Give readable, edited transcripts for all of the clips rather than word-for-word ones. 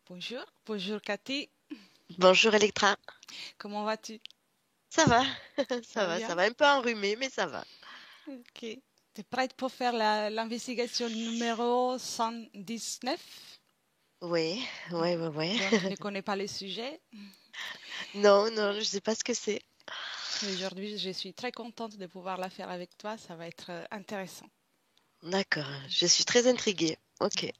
Bonjour, bonjour Cathy, Bonjour Electra. comment vas-tu? Ça va? Ça va Ça bien? va un peu enrhumé, mais ça va. Ok. T'es prête pour faire l'investigation numéro 119? Oui, Ouais. ouais. Donc tu ne connais pas le sujet. Non, non, je sais pas ce que c'est. Aujourd'hui, je suis très contente de pouvoir la faire avec toi, ça va être intéressant. D'accord, je suis très intriguée. Ok.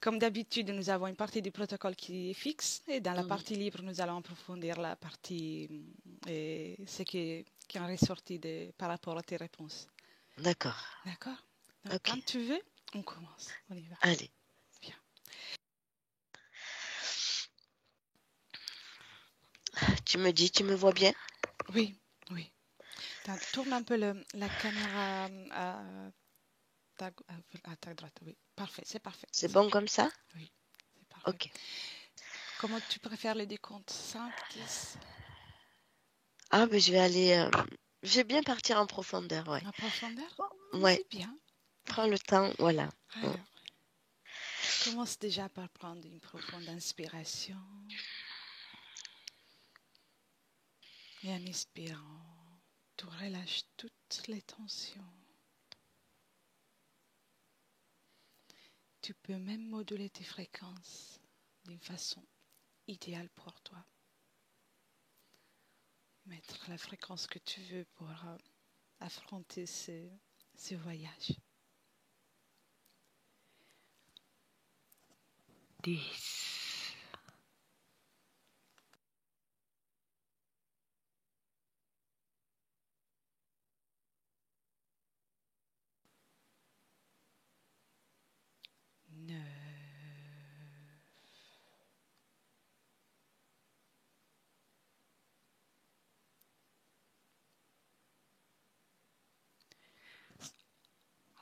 Comme d'habitude, nous avons une partie du protocole qui est fixe et dans la Mhm. partie libre, nous allons approfondir la partie et ce qui en est ressorti par rapport à tes réponses. D'accord. D'accord? Donc Ok. quand tu veux, on commence. On y va. Allez. Bien. Tu me dis, tu me vois bien? Oui, oui. Tourne un peu la caméra à ta droite. Oui, parfait, c'est parfait. C'est bon Oui, comme ça? oui, c'est parfait. Ok. Comment tu préfères les décomptes? 5, 10? Ah, ben je vais aller. Je vais bien partir en profondeur, ouais. En profondeur? Ouais. C'est bien. Prends le temps, voilà. Mm. Alors, commence déjà par prendre une profonde inspiration et en expirant, tu relâches toutes les tensions. Tu peux même moduler tes fréquences d'une façon idéale pour toi. Mettre la fréquence que tu veux pour affronter ce voyage. 10, 9,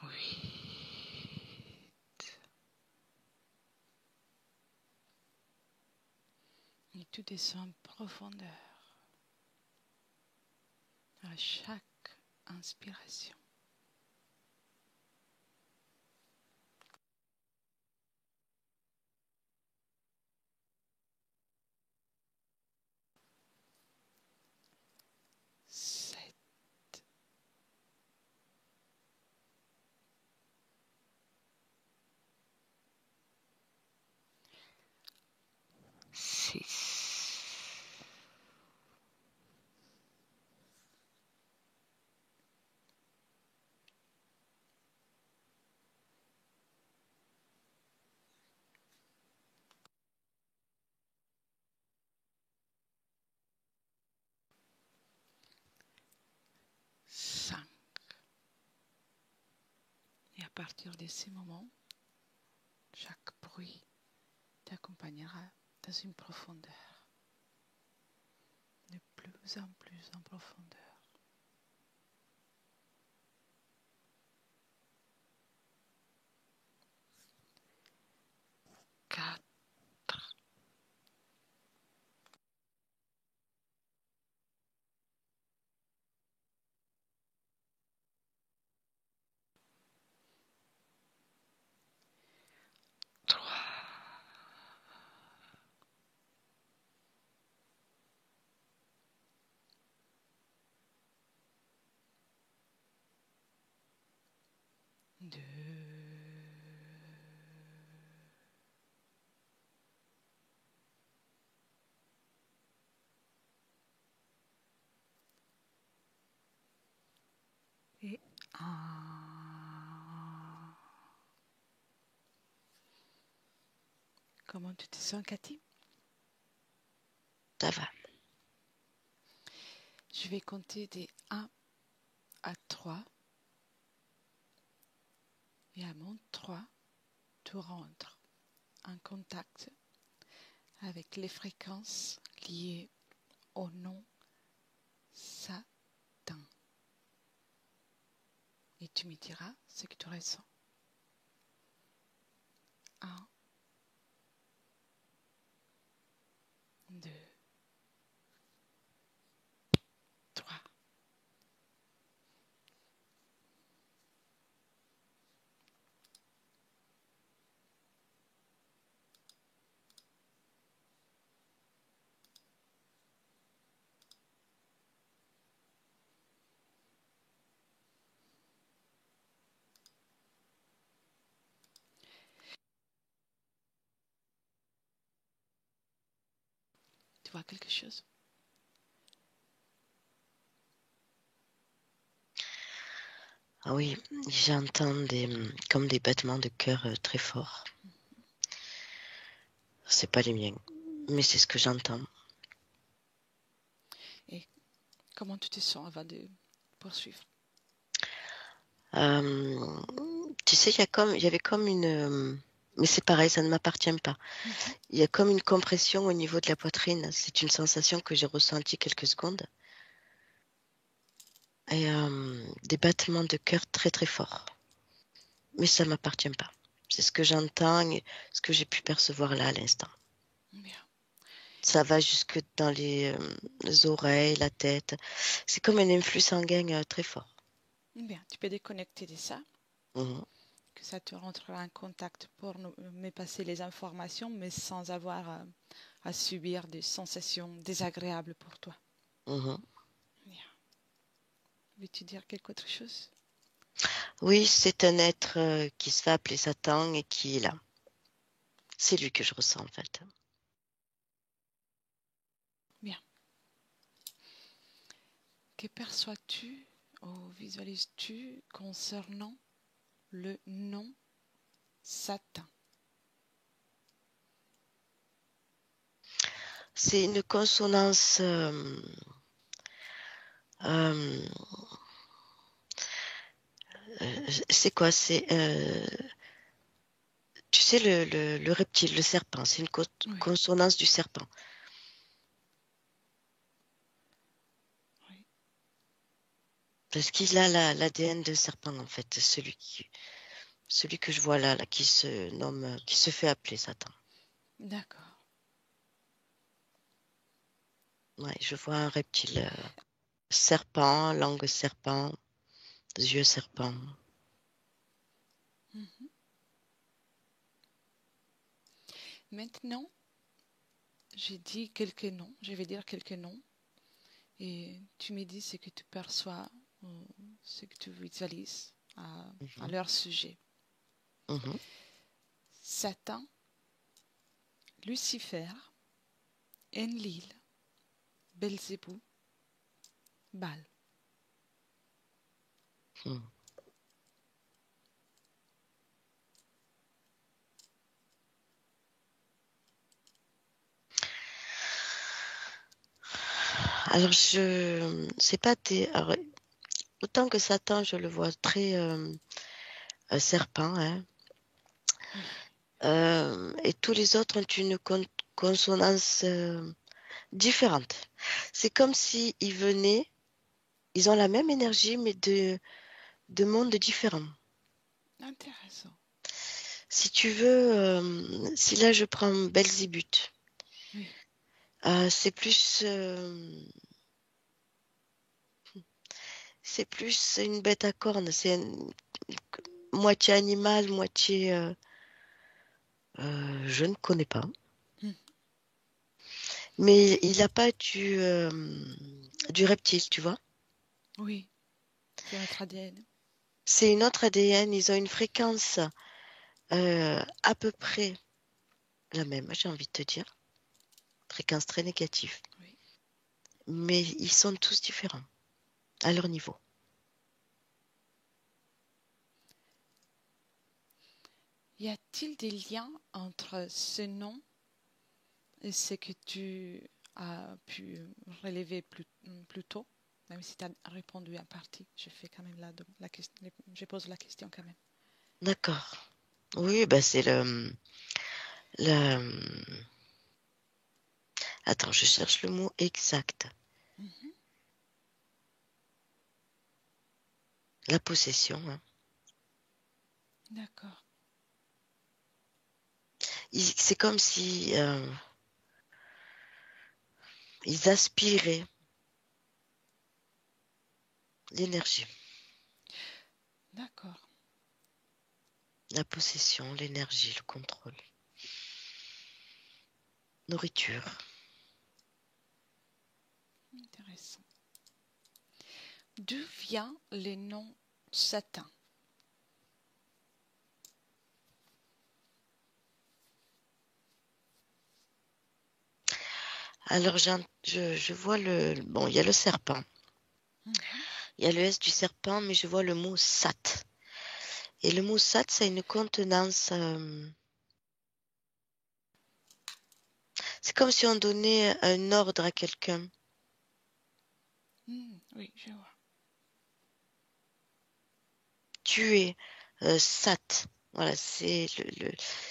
8. Et tu descends en profondeur à chaque inspiration. 7. Six, 5. Et à partir de ces moments, chaque bruit t'accompagnera dans une profondeur, de plus en plus en profondeur. 4. Deux. Et un. Comment tu te sens, Cathy? Ça va. Je vais compter des 1 à 3. Et à mon 3, tu rentres en contact avec les fréquences liées au nom Satan. Et tu me diras ce que tu ressens. 1, 2, 3. Tu vois quelque chose? Ah oui, j'entends comme des battements de cœur très forts. C'est pas les miens, mais c'est ce que j'entends. Et comment tu te sens avant de poursuivre? Euh, Tu sais, il y avait comme mais c'est pareil, ça ne m'appartient pas. Mhm. Il y a comme une compression au niveau de la poitrine. C'est une sensation que j'ai ressentie quelques secondes. Et des battements de cœur très très forts. Mais ça ne m'appartient pas. C'est ce que j'entends et ce que j'ai pu percevoir là à l'instant. Bien. Ça va jusque dans les oreilles, la tête. C'est comme un influx sanguin très fort. Bien. Tu peux déconnecter de ça, Mhm, que ça te rentrera en contact pour me passer les informations, mais sans avoir à subir des sensations désagréables pour toi. mhm. Bien. Veux-tu dire quelque autre chose? Oui, c'est un être qui se fait appeler Satan et qui est là. C'est lui que je ressens en fait. Bien. Que perçois-tu ou visualises-tu concernant le nom Satan? C'est une consonance. Euh, c'est quoi? Tu sais, le reptile, le serpent. C'est une Oui, consonance du serpent. oui. Parce qu'il a l'ADN de serpent, en fait. Celui que je vois là, qui se nomme, qui se fait appeler Satan. D'accord. Ouais, je vois un reptile. Serpent, langue serpent, yeux serpent. Mhm. Maintenant, j'ai dit quelques noms, je vais dire quelques noms, et tu me dis ce que tu perçois, ou ce que tu visualises à Mhm, leur sujet. mhm. Satan, Lucifer, Enlil, Belzébuth, Baal. Mhm. Alors, c'est pas alors, autant que Satan, je le vois très serpent, hein. Oui, Et tous les autres ont une consonance différente. C'est comme si ils venaient, ils ont la même énergie, mais de mondes différents. intéressant. Si tu veux, si là je prends Belzébuth, Oui, c'est plus une bête à cornes, moitié animal, moitié je ne connais pas. hmm, Mais il n'a pas du reptile, tu vois. oui, c'est notre ADN. C'est une autre ADN, ils ont une fréquence à peu près la même, j'ai envie de te dire. Fréquence très négative. Oui. Mais ils sont tous différents à leur niveau. Y a-t-il des liens entre ce nom et ce que tu as pu relever plus tôt? Même si tu as répondu en partie, je fais quand même je pose la question quand même. D'accord. Oui, bah c'est le... Attends, je cherche le mot exact. Mhm. La possession, hein. D'accord, C'est comme si ils aspiraient l'énergie, d'accord, la possession, l'énergie, le contrôle, nourriture. intéressant. D'où vient le nom Satan? Alors, je vois bon, il y a le serpent. Mhm. Il y a le S du serpent, mais je vois le mot sat. Et le mot sat, ça a une contenance. C'est comme si on donnait un ordre à quelqu'un. Oui, je vois. Tuer, sat. Voilà, c'est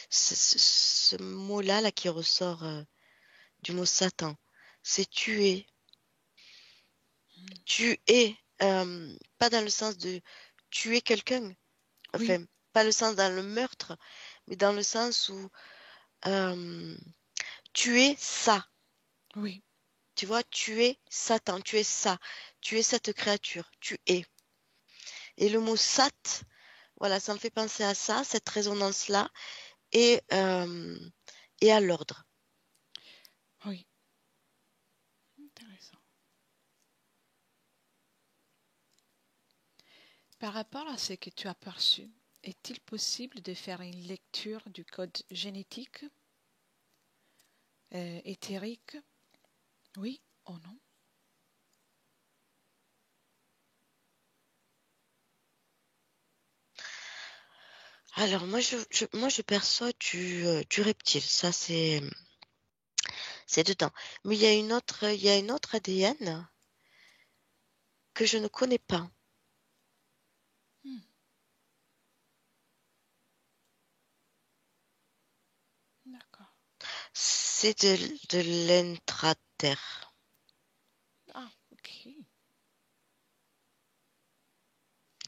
ce mot-là là, qui ressort du mot Satan. C'est tuer. Mm. Tuer, pas dans le sens de tuer quelqu'un. Oui, Enfin, pas le sens dans le meurtre, mais dans le sens où euh, tuer ça. oui, Tu vois, tuer Satan, tuer ça, tuer cette créature, tuer. Et le mot sat, voilà, ça me fait penser à ça, cette résonance-là, et à l'ordre. oui. Intéressant. Par rapport à ce que tu as perçu, est-il possible de faire une lecture du code génétique, éthérique? Oui ou non? Alors, moi, je perçois du reptile, ça c'est dedans. Mais il y a une autre ADN que je ne connais pas. Hmm, d'accord. C'est de l'intraterre. Ah, ok.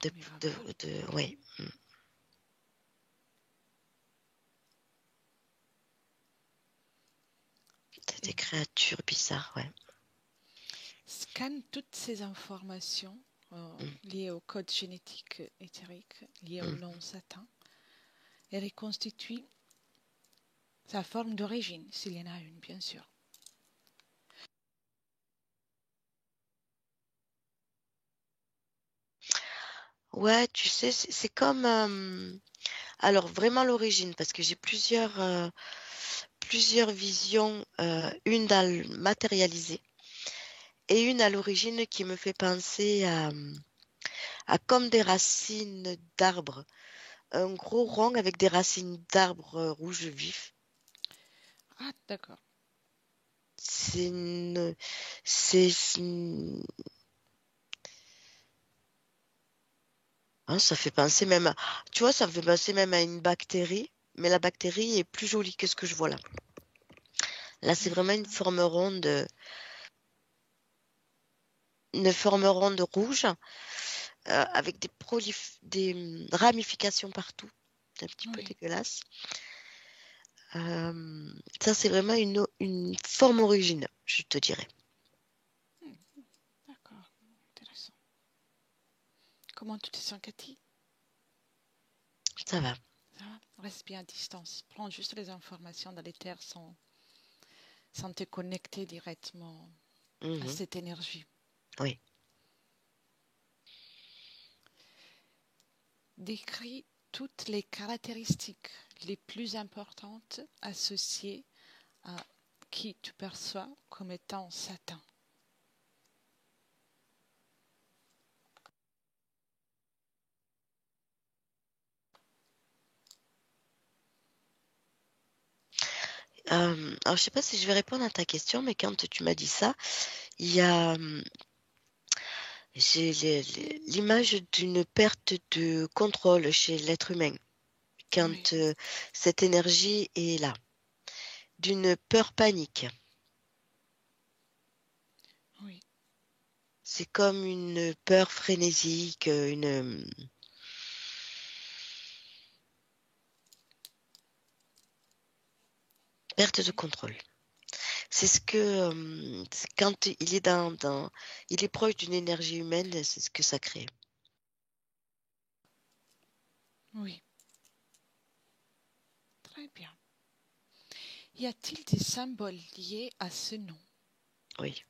De, Mirabeau. oui. C'est des Et créatures bizarres, ouais. scanne toutes ces informations Mm, liées au code génétique éthérique, liées au mm. nom Satan, et reconstitue sa forme d'origine, s'il y en a une, bien sûr. Ouais, tu sais, c'est comme... alors, vraiment l'origine, parce que j'ai plusieurs visions, une dans le matérialisé et une à l'origine qui me fait penser à comme des racines d'arbres. Un gros rond avec des racines d'arbres rouges vifs. Ah, d'accord. C'est une, c'est une- hein, ça fait penser même tu vois, ça me fait penser même à une bactérie, mais la bactérie est plus jolie que ce que je vois là. Là, c'est vraiment une forme ronde rouge, avec des ramifications partout. C'est un petit peu Oui, dégueulasse. Ça, c'est vraiment une forme origine, je te dirais. d'accord. Intéressant. Comment tu te sens, Cathy? Ça va. Ça va? Reste bien à distance. Prends juste les informations dans les terres sans te connecter directement à Mhm. cette énergie. Oui. Décris toutes les caractéristiques les plus importantes associées à qui tu perçois comme étant Satan. Alors, je sais pas si je vais répondre à ta question, mais quand tu m'as dit ça, il y a j'ai l'image d'une perte de contrôle chez l'être humain Oui, quand cette énergie est là, d'une peur panique. oui, C'est comme une peur frénésique, une perte de oui, contrôle. C'est ce que quand il est il est proche d'une énergie humaine, c'est ce que ça crée. oui. Très bien. Y a-t-il des symboles liés à ce nom? Oui.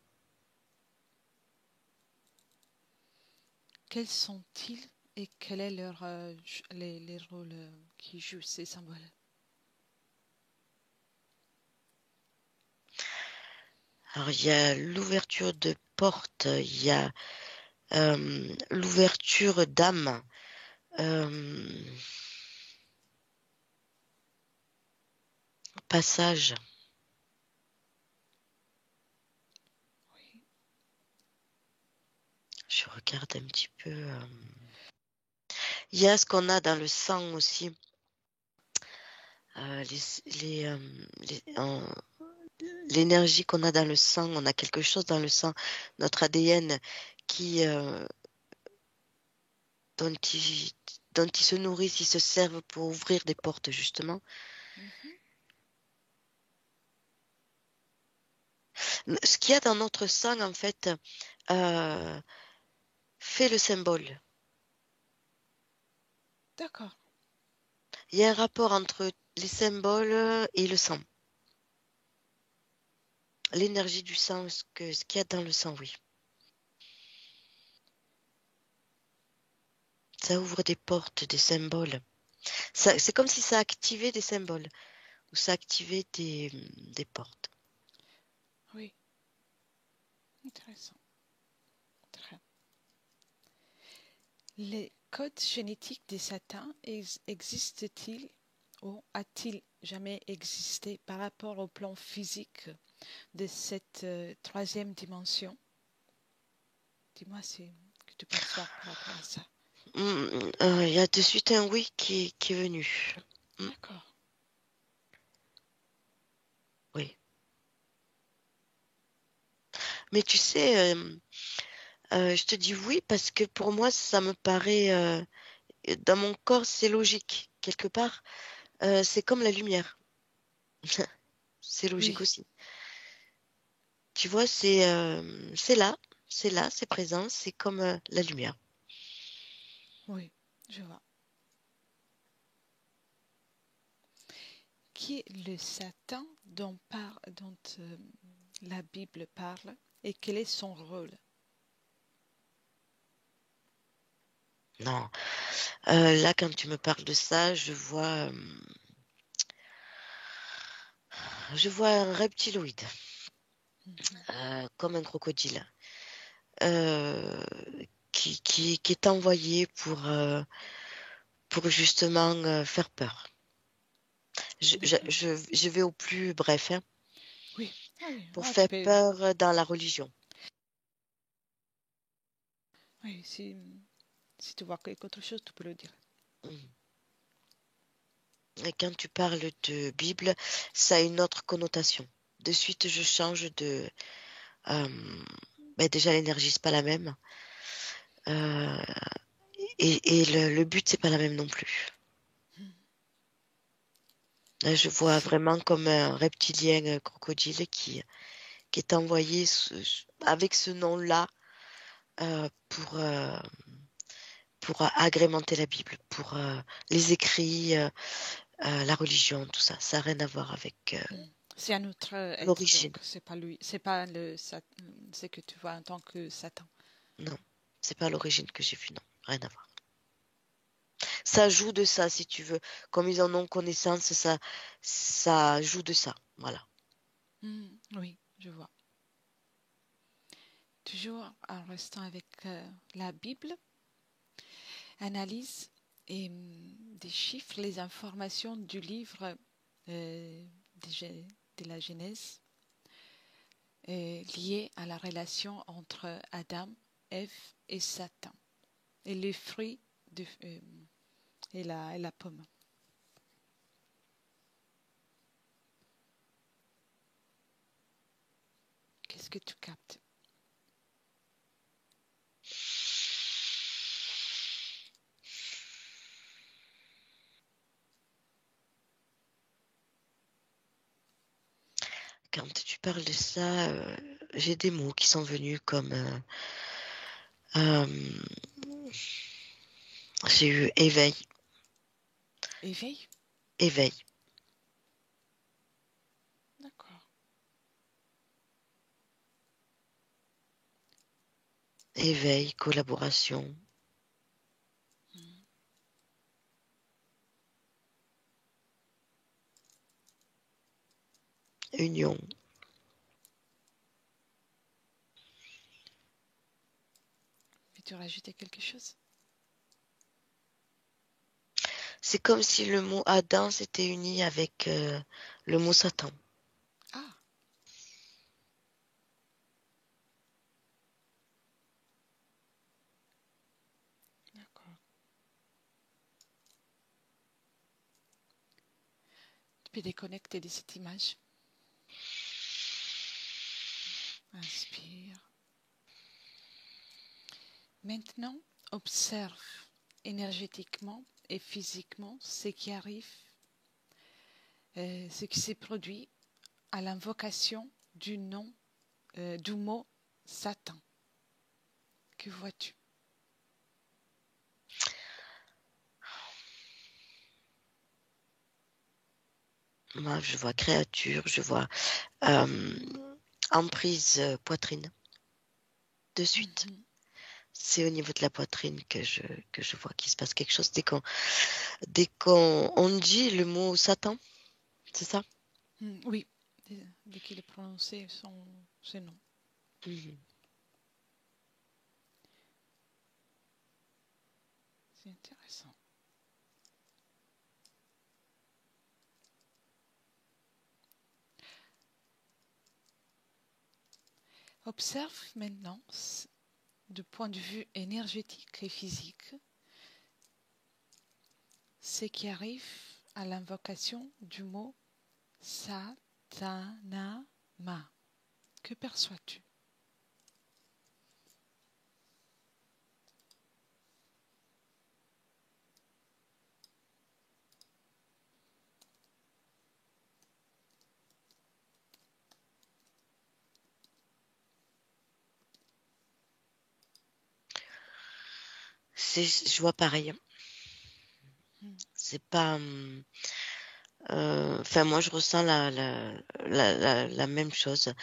Quels sont-ils et quel est leur, les rôles qui jouent ces symboles? Alors, il y a l'ouverture de porte, il y a l'ouverture d'âme, passage. Oui, Je regarde un petit peu. Il y a ce qu'on a dans le sang aussi. L'énergie qu'on a dans le sang, on a quelque chose dans le sang, notre ADN qui, dont ils, dont ils se nourrissent, ils se servent pour ouvrir des portes, justement. mhm, Ce qu'il y a dans notre sang, en fait, euh, fait le symbole. d'accord. Il y a un rapport entre les symboles et le sang. L'énergie du sang, ce qu'il y a dans le sang, oui. Ça ouvre des portes, des symboles. C'est comme si ça activait des symboles ou ça activait des portes. Oui, intéressant. Très. Les codes génétiques des satins existent-ils ou a-t-il jamais existé par rapport au plan physique de cette troisième dimension? Dis-moi ce que tu perçois par rapport à ça. Il y a de suite un oui qui est venu. Mm, D'accord. oui. Mais tu sais, je te dis oui parce que pour moi, ça me paraît, dans mon corps, c'est logique. Quelque part, c'est comme la lumière. C'est logique Oui, aussi. Tu vois, c'est là, c'est présent, c'est comme la lumière. oui, je vois. Qui est le Satan dont la Bible parle et quel est son rôle? Non. Là, quand tu me parles de ça, je vois un reptiloïde, Mhm. comme un crocodile, euh, qui est envoyé pour justement faire peur. D'accord. Je vais au plus bref, hein, Oui. Ah oui, pour ah, tu faire peux. peur dans la religion. Oui, si tu vois quelque autre chose, tu peux le dire. Mhm. Et quand tu parles de Bible, ça a une autre connotation. De suite, je change de... euh, ben déjà, l'énergie, c'est pas la même. Euh, et le but, c'est pas la même non plus. Là, je vois C'est vraiment comme un reptilien crocodile qui est envoyé avec ce nom-là pour agrémenter la Bible, pour les écrits, la religion, tout ça. Ça n'a rien à voir avec c'est un autre être, donc l'origine. c'est pas lui, c'est pas ce que tu vois en tant que Satan. Non, c'est pas l'origine que j'ai vue, non, rien à voir. Ça joue de ça, si tu veux. Comme ils en ont connaissance, ça joue de ça. Voilà. Oui, je vois. Toujours en restant avec la Bible, analyse et des chiffres, les informations du livre euh, de la Genèse liées à la relation entre Adam, Ève et Satan et les fruits et la pomme. Qu'est-ce que tu captes? Quand tu parles de ça, j'ai des mots qui sont venus comme euh, j'ai eu éveil, Éveil? éveil, D'accord. éveil, collaboration, union. tu rajoutais quelque chose? C'est comme si le mot Adam s'était uni avec le mot Satan. Ah, d'accord. Tu peux déconnecter de cette image. Inspire. Maintenant, observe énergétiquement et physiquement ce qui arrive, ce qui s'est produit à l'invocation du nom, du mot Satan. Que vois-tu? Moi, je vois créature, je vois emprise poitrine. De suite. Mhm. C'est au niveau de la poitrine que je vois qu'il se passe quelque chose dès qu'on dit le mot Satan, c'est ça? Oui, dès qu'il est prononcé ce nom. Mhm. C'est intéressant. Observe maintenant, du point de vue énergétique et physique, ce qui arrive à l'invocation du mot Satanama. Que perçois-tu? Je vois pareil. C'est pas. Enfin, moi, je ressens la même chose.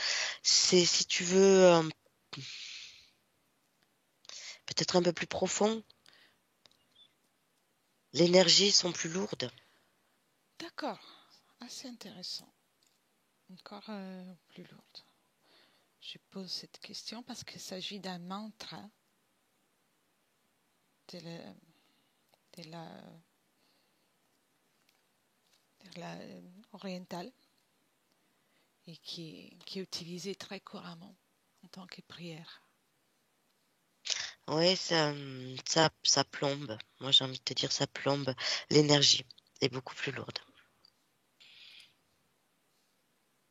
C'est, si tu veux, peut-être un peu plus profond. Les énergies sont plus lourdes. D'accord, assez intéressant. Encore plus lourde. Je pose cette question parce qu'il s'agit d'un mantra de la, de la, de la orientale et qui est utilisé très couramment en tant que prière. Oui, ça plombe. Moi, j'ai envie de te dire, ça plombe. L'énergie est beaucoup plus lourde.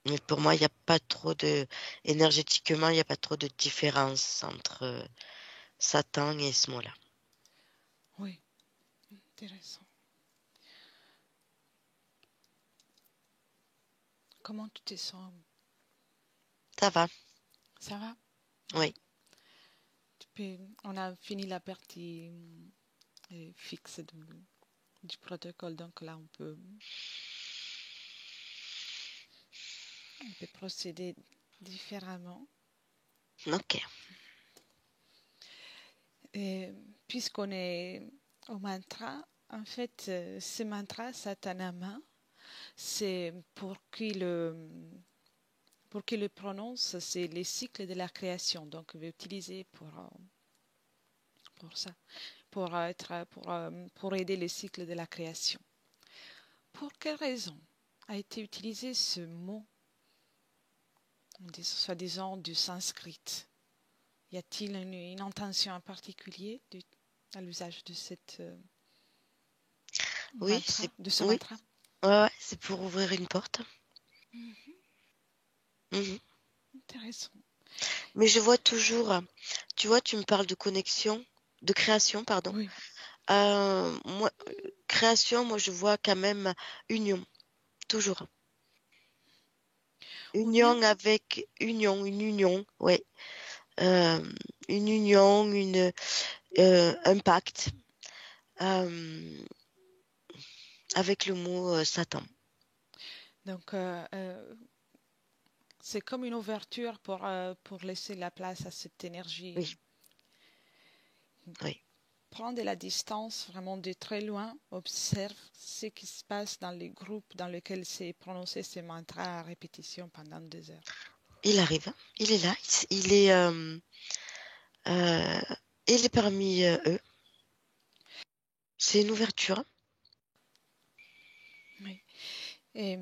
Mais pour moi, il n'y a pas trop de, énergétiquement, il n'y a pas trop de différence entre Satan et ce mot-là. Oui, intéressant. Comment tu te sens? Ça va? Ça va? Oui. On a fini la partie fixe du protocole, donc là on peut procéder différemment. Ok. Et puisqu'on est au mantra, en fait, ce mantra Satanama, c'est pour qu'il le prononce, c'est les cycles de la création. Donc, on va utiliser pour ça, pour aider les cycles de la création. Pour quelle raison a été utilisé ce mot, soi-disant du sanskrit? Y a-t-il une intention en particulier à l'usage de cette Oui, de ce oui. mantra? Ouais, c'est pour ouvrir une porte. Mhm. Intéressant. Mais je vois toujours, tu vois, tu me parles de connexion, de création, pardon. Oui. Moi, création, moi, je vois quand même union, toujours. Union? Union avec une union, ouais. Euh, une union, un pacte avec le mot Satan. Donc, c'est comme une ouverture pour laisser la place à cette énergie. Oui, oui, Prends de la distance, vraiment de très loin, observe ce qui se passe dans les groupes dans lesquels c'est prononcé ces mantras à répétition pendant 2 heures. il arrive, il est là, il est, Il est parmi eux. C'est une ouverture. Oui. Et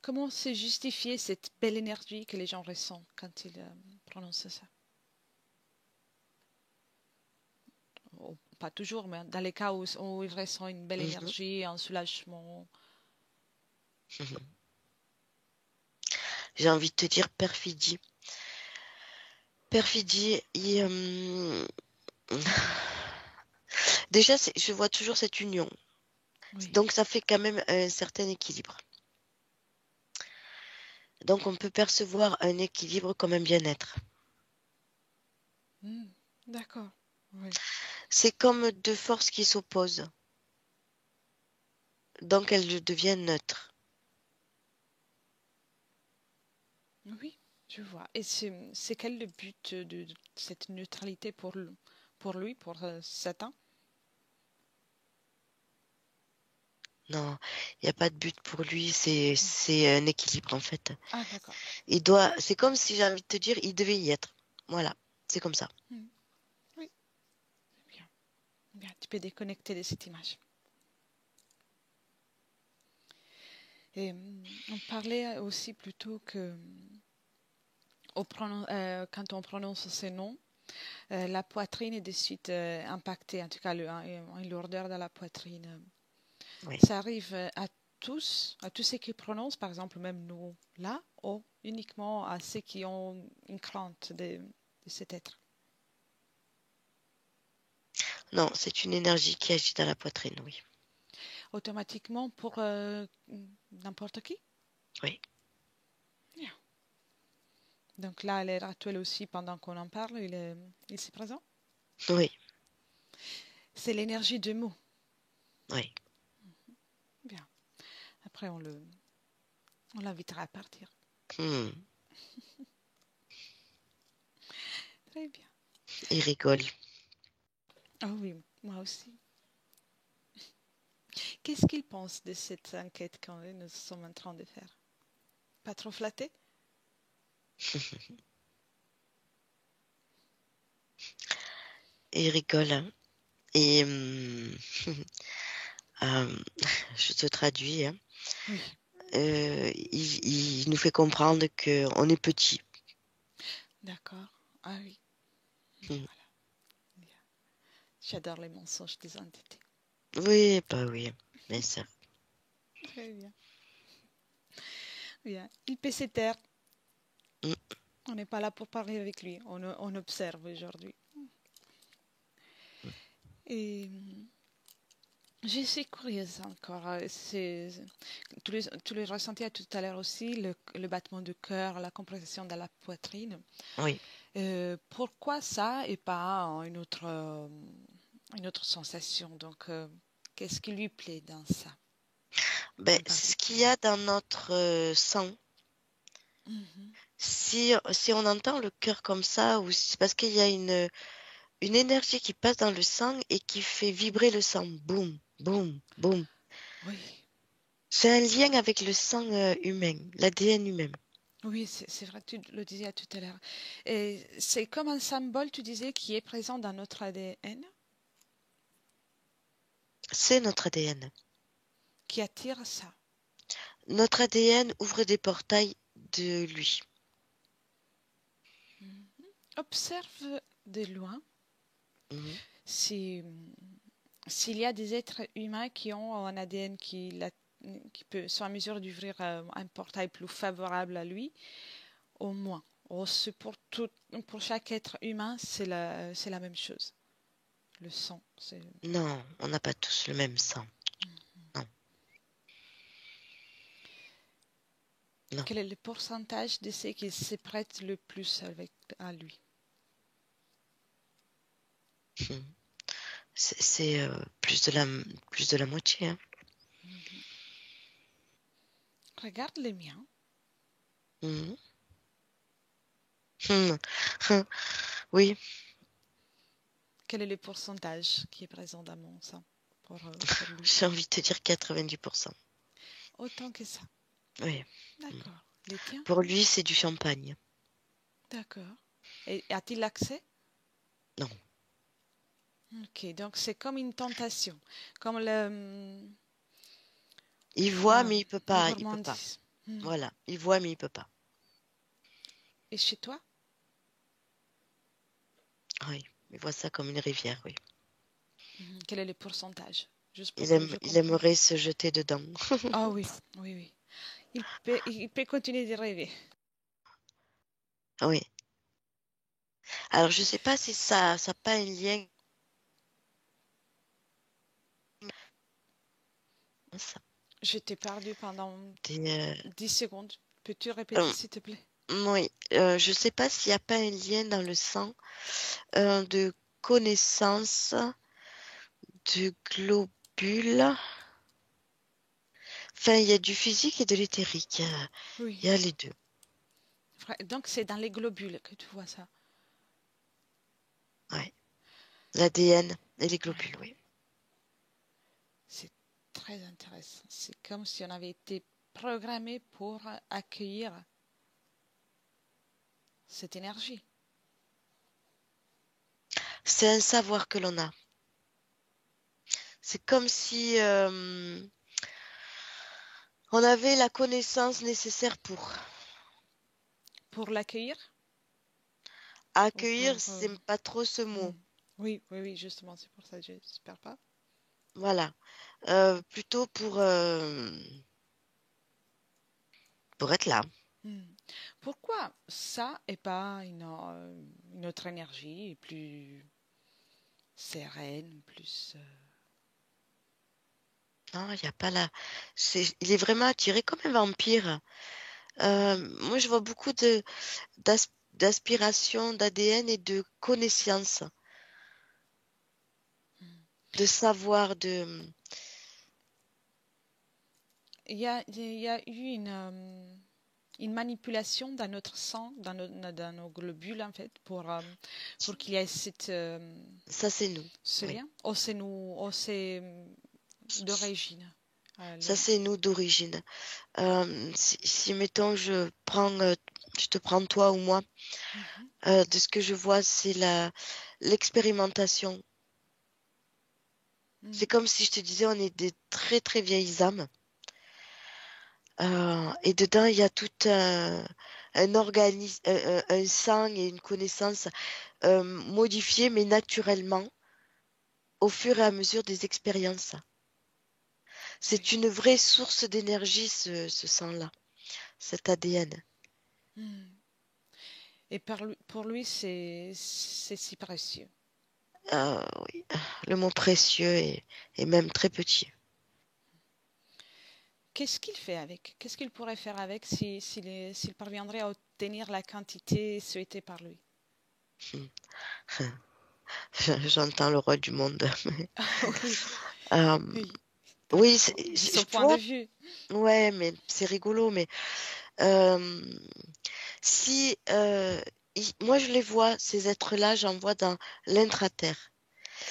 comment se justifier cette belle énergie que les gens ressentent quand ils prononcent ça? Pas toujours, mais dans les cas où ils ressentent une belle Mhm, énergie, un soulagement. mhm. J'ai envie de te dire perfidie. Perfidie, déjà, je vois toujours cette union. Oui. Donc, ça fait quand même un certain équilibre. Donc, on peut percevoir un équilibre comme un bien-être. Hmm, d'accord. Oui. C'est comme deux forces qui s'opposent. Donc, elles deviennent neutres. Oui, je vois. Et c'est quel le but de cette neutralité pour lui, pour Satan? Non, il n'y a pas de but pour lui, c'est un équilibre en fait. Ah, d'accord. C'est comme si j'ai envie de te dire, il devait y être. Voilà, c'est comme ça. Hmm, oui, bien. Bien, tu peux déconnecter de cette image. Et on parlait aussi plutôt que quand on prononce ces noms, la poitrine est de suite impactée, en tout cas une lourdeur dans la poitrine. Oui. Ça arrive à tous ceux qui prononcent, par exemple, même nous là, ou uniquement à ceux qui ont une crainte de cet être. Non, c'est une énergie qui agit dans la poitrine, oui. Automatiquement pour n'importe qui. Oui, Yeah. Donc là, à l'heure actuelle aussi, pendant qu'on en parle, il est présent. oui, C'est l'énergie de mots. oui. Bien. Après, on l'invitera à partir. Hmm. Très bien. Il rigole. Ah oui, moi aussi. Qu'est-ce qu'il pense de cette enquête que nous sommes en train de faire? Pas trop flatté? Il rigole, hein. Et euh, je te traduis, hein. Oui, Il nous fait comprendre qu'on est petit. d'accord. Ah oui, Hmm. voilà. Bien. J'adore les mensonges des entités. Oui, bah oui, bien sûr. Très bien. Bien. Il peut se taire. Hmm. On n'est pas là pour parler avec lui. On observe aujourd'hui. Et je suis curieuse encore. Tu les ressentais tout à l'heure aussi, le battement de cœur, la compression de la poitrine. Oui. Pourquoi ça et pas une autre sensation? Donc, qu'est-ce qui lui plaît dans ça Ben, en c'est ce qu'il y particulier? a dans notre sang. Mhm. Si on entend le cœur comme ça, ou c'est parce qu'il y a une énergie qui passe dans le sang et qui fait vibrer le sang. Boum, boum, boum. Oui, C'est un lien avec le sang humain, l'ADN humain. oui, c'est vrai, tu le disais tout à l'heure. Et c'est comme un symbole, tu disais, qui est présent dans notre ADN, C'est notre ADN. qui attire ça. Notre ADN ouvre des portails de lui. Mhm. Observe de loin Mhm. si, s'il y a des êtres humains qui ont un ADN qui peut, sont en mesure d'ouvrir un portail plus favorable à lui, au moins. Oh, pour chaque être humain, c'est la même chose. Le sang, c'est... Non, on n'a pas tous le même sang. Non, non. Quel est le pourcentage de ceux qui se prêtent le plus à lui? Mhm. C'est plus de la moitié, hein. Mhm. Regarde les miens. Mhm. Mhm. Oui, Quel est le pourcentage qui est présent dans mon sang pour lui? j'ai envie de te dire 90%. Autant que ça. Oui. Mhm. D'accord. Les tiens? Pour lui, c'est du champagne. D'accord. Et a-t-il accès? Non. Ok, donc c'est comme une tentation, comme le, Il voit, mais il peut le pas. Il peut pas. gourmandisme. Hmm. Voilà. Il voit, mais il peut pas. Et chez toi? Oui. Il voit ça comme une rivière, oui. Quel est le pourcentage? Juste pour Il que aime, je il comprenne. aimerait se jeter dedans. Ah oui, oui, oui. Il peut continuer de rêver. Oui. Alors, je sais pas si ça n'a pas un lien. Ça, Je t'ai perdu pendant des, 10 secondes. Peux-tu répéter, euh, s'il te plaît? oui. Je sais pas s'il n'y a pas un lien dans le sang de connaissance de globules. Enfin, il y a du physique et de l'éthérique. Il Oui. y a les deux. Donc c'est dans les globules que tu vois ça. Ouais. L'ADN et les Ouais. globules, oui. C'est très intéressant. C'est comme si on avait été programmé pour accueillir cette énergie. C'est un savoir que l'on a. C'est comme si on avait la connaissance nécessaire pour Pour l'accueillir ou accueillir, pour... c'est pas trop ce hmm. mot. Oui, oui, oui, justement, c'est pour ça que j'espère pas. Voilà. Plutôt pour être là. Hmm. Pourquoi ça et pas une autre énergie plus sereine, plus... Non, il n'y a pas là. Il est vraiment attiré comme un vampire. Moi, je vois beaucoup d'aspiration, d'ADN et de connaissance, hmm. de savoir, de. Il y a eu une manipulation dans notre sang, dans nos globules, en fait, pour qu'il y ait Ça, c'est nous. ce Oui. lien. Ou c'est d'origine. Ça, c'est nous d'origine. Si, mettons, je te prends toi ou moi, Mhm. de ce que je vois, c'est l'expérimentation. C'est Mm. comme si je te disais, on est des très très vieilles âmes. Et dedans, il y a tout un organisme, un sang et une connaissance modifiés, mais naturellement, au fur et à mesure des expériences. Oui. C'est une vraie source d'énergie, ce sang-là, cet ADN. Mm. Et pour lui, c'est si précieux. Oui, le mot précieux est même très petit. Qu'est-ce qu'il fait avec? Qu'est-ce qu'il pourrait faire avec s'il parviendrait à obtenir la quantité souhaitée par lui? J'entends le roi du monde. Ah oui, Euh, oui, oui, d'accord. De son tu point de vois, vue. ouais, mais c'est rigolo, mais euh, si moi je les vois, ces êtres-là, j'en vois dans l'intraterre.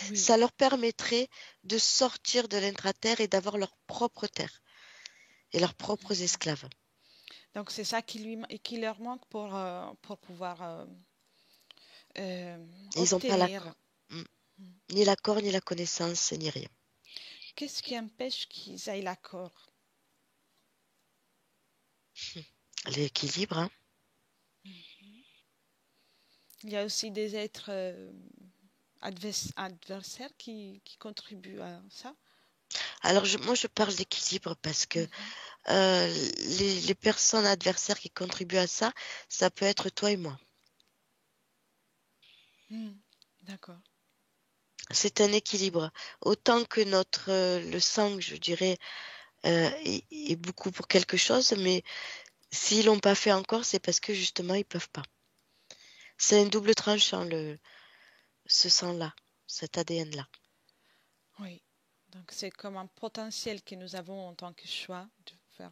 Oui. Ça leur permettrait de sortir de l'intraterre et d'avoir leur propre terre et leurs propres esclaves. Donc c'est ça qui leur manque pour pouvoir Et ils n'ont pas obtenir. l'accord. Ni l'accord, ni la connaissance, ni rien. Qu'est-ce qui empêche qu'ils aient l'accord? L'équilibre, hein. Il y a aussi des êtres adversaires qui contribuent à ça. Alors moi je parle d'équilibre parce que Mhm. les personnes adversaires qui contribuent à ça, ça peut être toi et moi. Mm. D'accord. C'est un équilibre. Autant que le sang, je dirais, est beaucoup pour quelque chose, mais s'ils l'ont pas fait encore, c'est parce que justement ils peuvent pas. C'est un double tranchant ce sang-là, cet ADN-là. Oui. Donc c'est comme un potentiel que nous avons en tant que choix de faire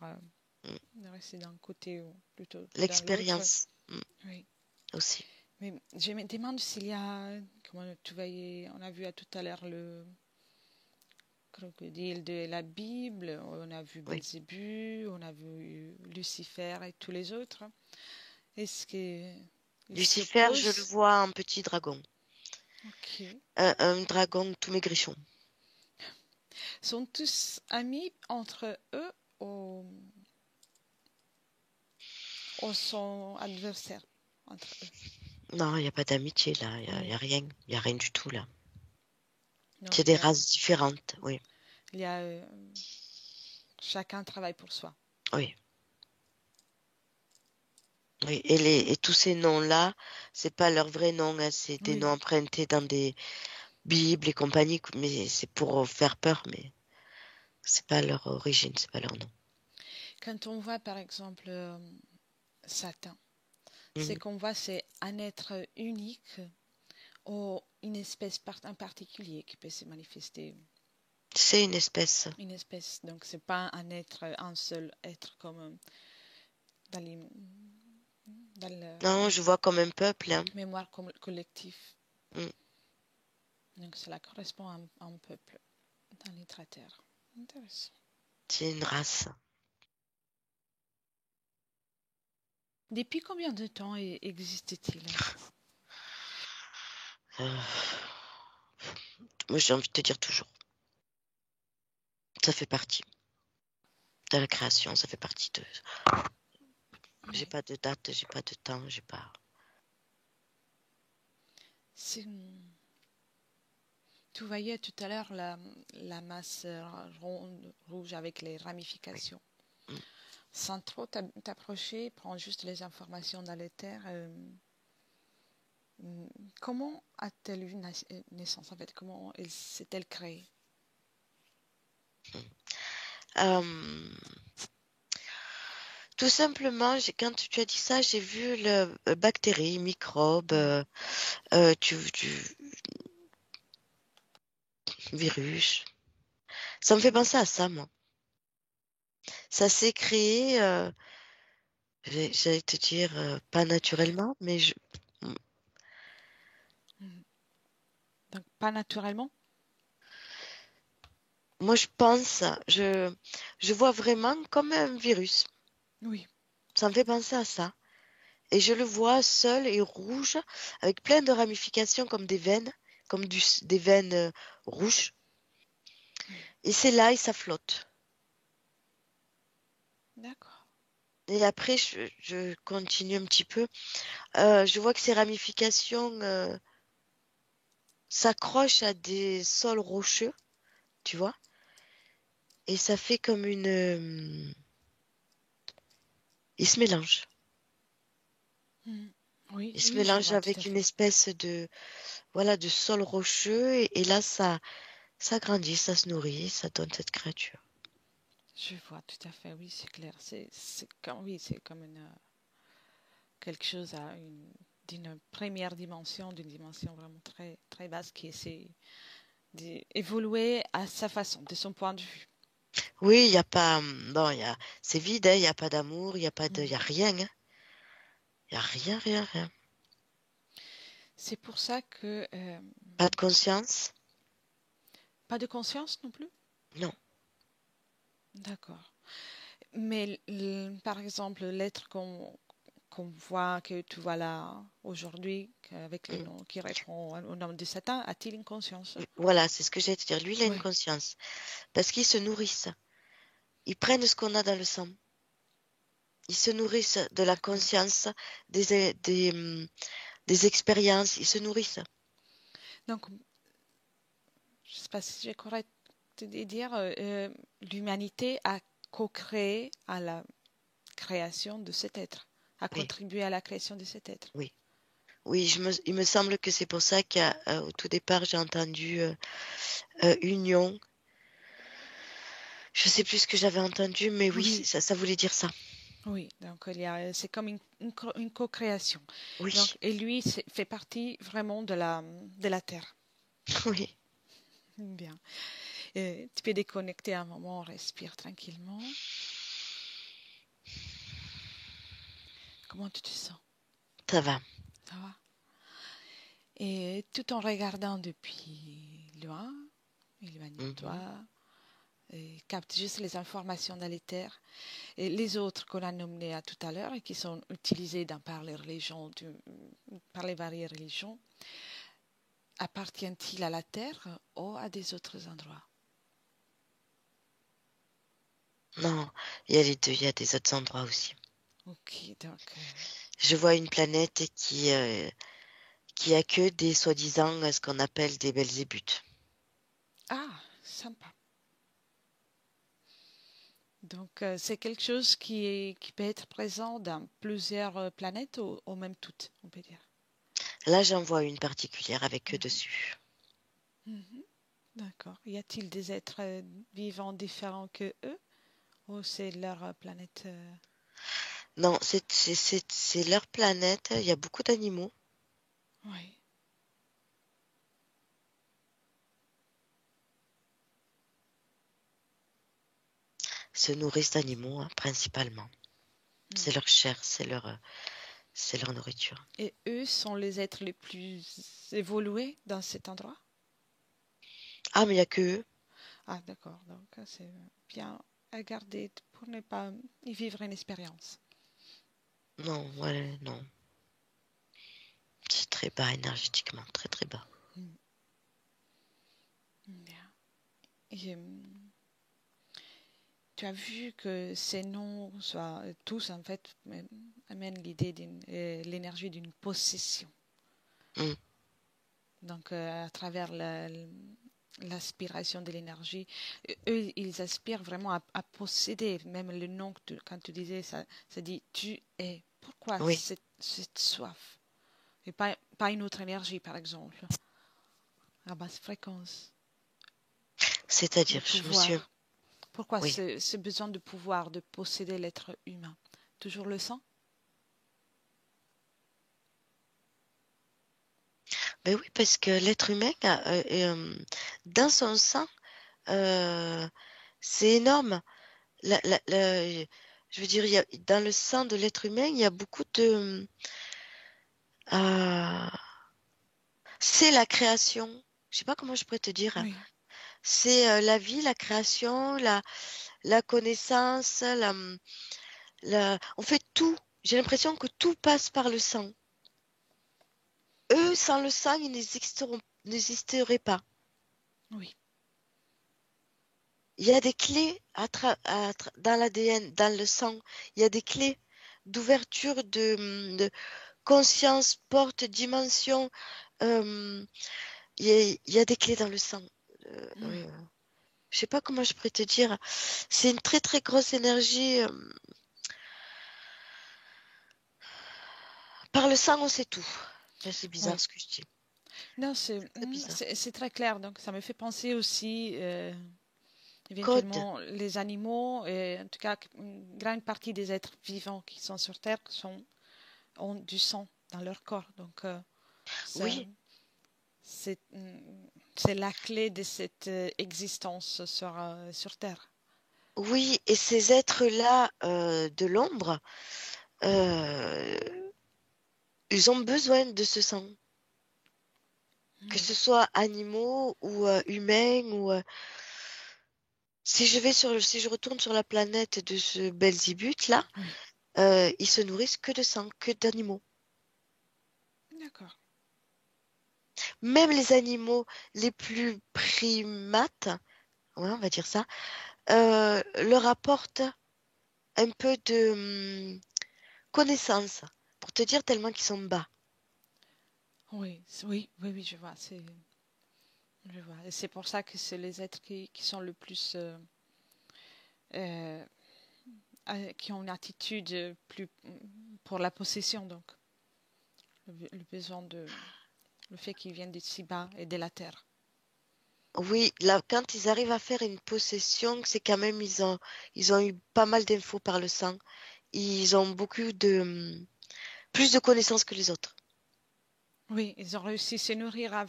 Mm. de rester d'un côté ou plutôt dans l'autre. L'expérience Oui. aussi. Mais je me demande s'il y a, comment tu voyais, on a vu à tout à l'heure le crocodile de la Bible, on a vu Oui. Belzébuth, on a vu Lucifer et tous les autres. Est-ce que il Lucifer, je le s'oppose? vois en petit dragon. Ok. Un dragon tout maigrichon. Sont tous amis entre eux ou sont adversaires entre eux? Non, il n'y a pas d'amitié là, il y Oui. a rien. Il n'y a rien du tout là. C'est Donc, des races différentes, oui. il y a, chacun travaille pour soi. Oui. Oui. Et tous ces noms-là, c'est pas leur vrai nom, hein, c'est des Oui. noms empruntés dans des bibles et compagnie, mais c'est pour faire peur, mais c'est pas leur origine, c'est pas leur nom. Quand on voit par exemple Satan, c'est Mhm. qu'on voit c'est un être unique ou une espèce en particulier qui peut se manifester. C'est une espèce. Une espèce, donc c'est pas un être, un seul être comme dans, dans Non, le je vois comme un peuple, hein. mémoire collectif. Mm. Donc cela correspond à un peuple dans l'Intra-Terre. Intéressant. C'est une race. Depuis combien de temps existe-t-il? Euh, Moi, j'ai envie de te dire toujours. Ça fait partie de la création, ça fait partie de. J'ai Oui. pas de date, j'ai pas de temps, j'ai pas. C'est- Tu voyais tout à l'heure la masse ronde, rouge avec les Oui. ramifications. Mm. Sans trop t'approcher, prends juste les informations dans les terres. Comment a-t-elle eu naissance en fait? Comment s'est-elle créée? Euh, Tout simplement, quand tu as dit ça, j'ai vu le bactéries, microbes, Oui. virus. Ça me fait penser à ça, moi. Ça s'est créé, j'allais te dire, pas naturellement, mais Mhm. Donc pas naturellement? moi je pense, je vois vraiment comme un virus. Oui. Ça me fait penser à ça. Et je le vois seul et rouge, avec plein de ramifications comme des veines, comme des veines rouges. Oui. Et c'est là et ça flotte. D'accord. Et après, je continue un petit peu. Je vois que ces ramifications s'accrochent à des sols rocheux, tu vois, et ça fait comme une. Ils se mélangent. Mhm. Oui, Ils se oui, je mélangent vois tout à avec une fait. espèce de, voilà, de sol rocheux, et là, ça grandit, ça se nourrit, ça donne cette créature. Je vois tout à fait, oui, c'est clair. C'est comme, oui, c'est comme quelque chose d'une première dimension, d'une dimension vraiment très, très basse qui essaie d'évoluer à sa façon, de son point de vue. Oui, il n'y a pas. Bon, c'est vide, hein, il n'y a pas d'amour, il n'y a pas de. Il Mm. y a rien, hein. Il n'y a rien, rien, rien. C'est pour ça que Pas de conscience? pas de conscience non plus. Non. D'accord. Mais par exemple, l'être qu'on voit, que tu vois là aujourd'hui, avec le Mm. nom qui répond au nom de Satan, a-t-il une conscience? Voilà, c'est ce que j'allais te dire. Lui, il a une Oui. conscience. Parce qu'ils se nourrissent. Ils prennent ce qu'on a dans le sang. Ils se nourrissent de la D'accord. conscience, des expériences. Ils se nourrissent. Donc, je ne sais pas si j'ai correct de dire, l'humanité a co-créé à la création de cet être, a Oui, contribué à la création de cet être. oui. Oui, il me semble que c'est pour ça qu'au tout départ, j'ai entendu union. Je sais plus ce que j'avais entendu, mais oui, Oui, ça voulait dire ça. oui. Donc c'est comme une co-création. Donc Oui, et lui fait partie vraiment de la terre. oui. Bien. Tu peux déconnecter un moment, on respire tranquillement. Comment tu te sens? Ça va. Ça va? Et tout en regardant depuis loin, éloigné de toi, Mhm. et capte juste les informations dans les terres. Et les autres qu'on a nommés à tout à l'heure et qui sont utilisés par les religions, par les variées religions, appartient-il à la Terre ou à des autres endroits? Non, il y a les deux, il y a des autres endroits aussi. Ok, donc, Je vois une planète qui a que des soi-disant ce qu'on appelle des Belzébuth. sympa. Donc, c'est quelque chose qui peut être présent dans plusieurs planètes ou même toutes, on peut dire. Là, j'en vois une particulière avec eux Mhm, dessus. mhm. D'accord. Y a-t-il des êtres vivants différents que eux ou c'est leur planète? Non, c'est leur planète. Il y a beaucoup d'animaux. Oui. Ils se nourrissent d'animaux, hein, principalement. Mm. C'est leur chair, c'est leur nourriture. Et eux sont les êtres les plus évolués dans cet endroit? Ah, mais il y a que eux. Ah, d'accord. Donc, c'est bien à garder pour ne pas y vivre une expérience. Non, ouais, non. C'est très bas énergétiquement, très très bas. Mm. Bien. Et, tu as vu que ces noms, soit tous en fait, amènent l'idée l'énergie d'une possession. Mm. Donc, à travers l'aspiration de l'énergie, eux, ils aspirent vraiment à posséder. Même le nom, quand tu disais, ça dit tu es. Pourquoi Oui, cette soif? Et pas une autre énergie, par exemple, à basse fréquence. Le c'est-à-dire, je me suis... pouvoir. Pourquoi Oui, ce besoin de pouvoir, de posséder l'être humain? Toujours le sang? ben oui, parce que l'être humain, dans son sang, euh, c'est énorme. Je veux dire, dans le sang de l'être humain, il y a beaucoup de... euh, c'est la création. Je sais pas comment je pourrais te dire. Oui, C'est la vie, la création, la connaissance, on fait tout. J'ai l'impression que tout passe par le sang. Eux, sans le sang, ils n'existeraient pas. oui. Il y a des clés dans l'ADN, dans le sang. Il y a des clés d'ouverture de conscience, porte, dimension. euh, il y a des clés dans le sang. Euh, Oui. euh, je sais pas comment je pourrais te dire. C'est une très très grosse énergie. Par le sang, on sait tout. Là, c'est bizarre Oui. ce que je dis. Non, Très bizarre. c'est très clair. Donc, ça me fait penser aussi, Code. éventuellement, les animaux, et en tout cas, une grande partie des êtres vivants qui sont sur Terre ont du sang dans leur corps. Donc, ça, Oui, c'est, c'est la clé de cette existence sur Terre. oui. Et ces êtres-là de l'ombre, euh, ils ont besoin de ce sang. Que Oui. ce soit animaux ou humains ou si je retourne sur la planète de ce Belzébuth là, Oui. ils se nourrissent que de sang, que d'animaux. D'accord. Même les animaux les plus primates, ouais, on va dire ça, leur apportent un peu de connaissance pour te dire tellement qu'ils sont bas. Oui, oui, je vois. Je vois. Et c'est pour ça que c'est les êtres qui sont le plus euh, qui ont une attitude plus pour la possession, donc le besoin le fait qu'ils viennent de si bas et de la terre. Oui, là, quand ils arrivent à faire une possession, c'est quand même ils ont eu pas mal d'infos par le sang. Ils ont beaucoup de plus de connaissances que les autres. Oui, ils ont réussi à se nourrir un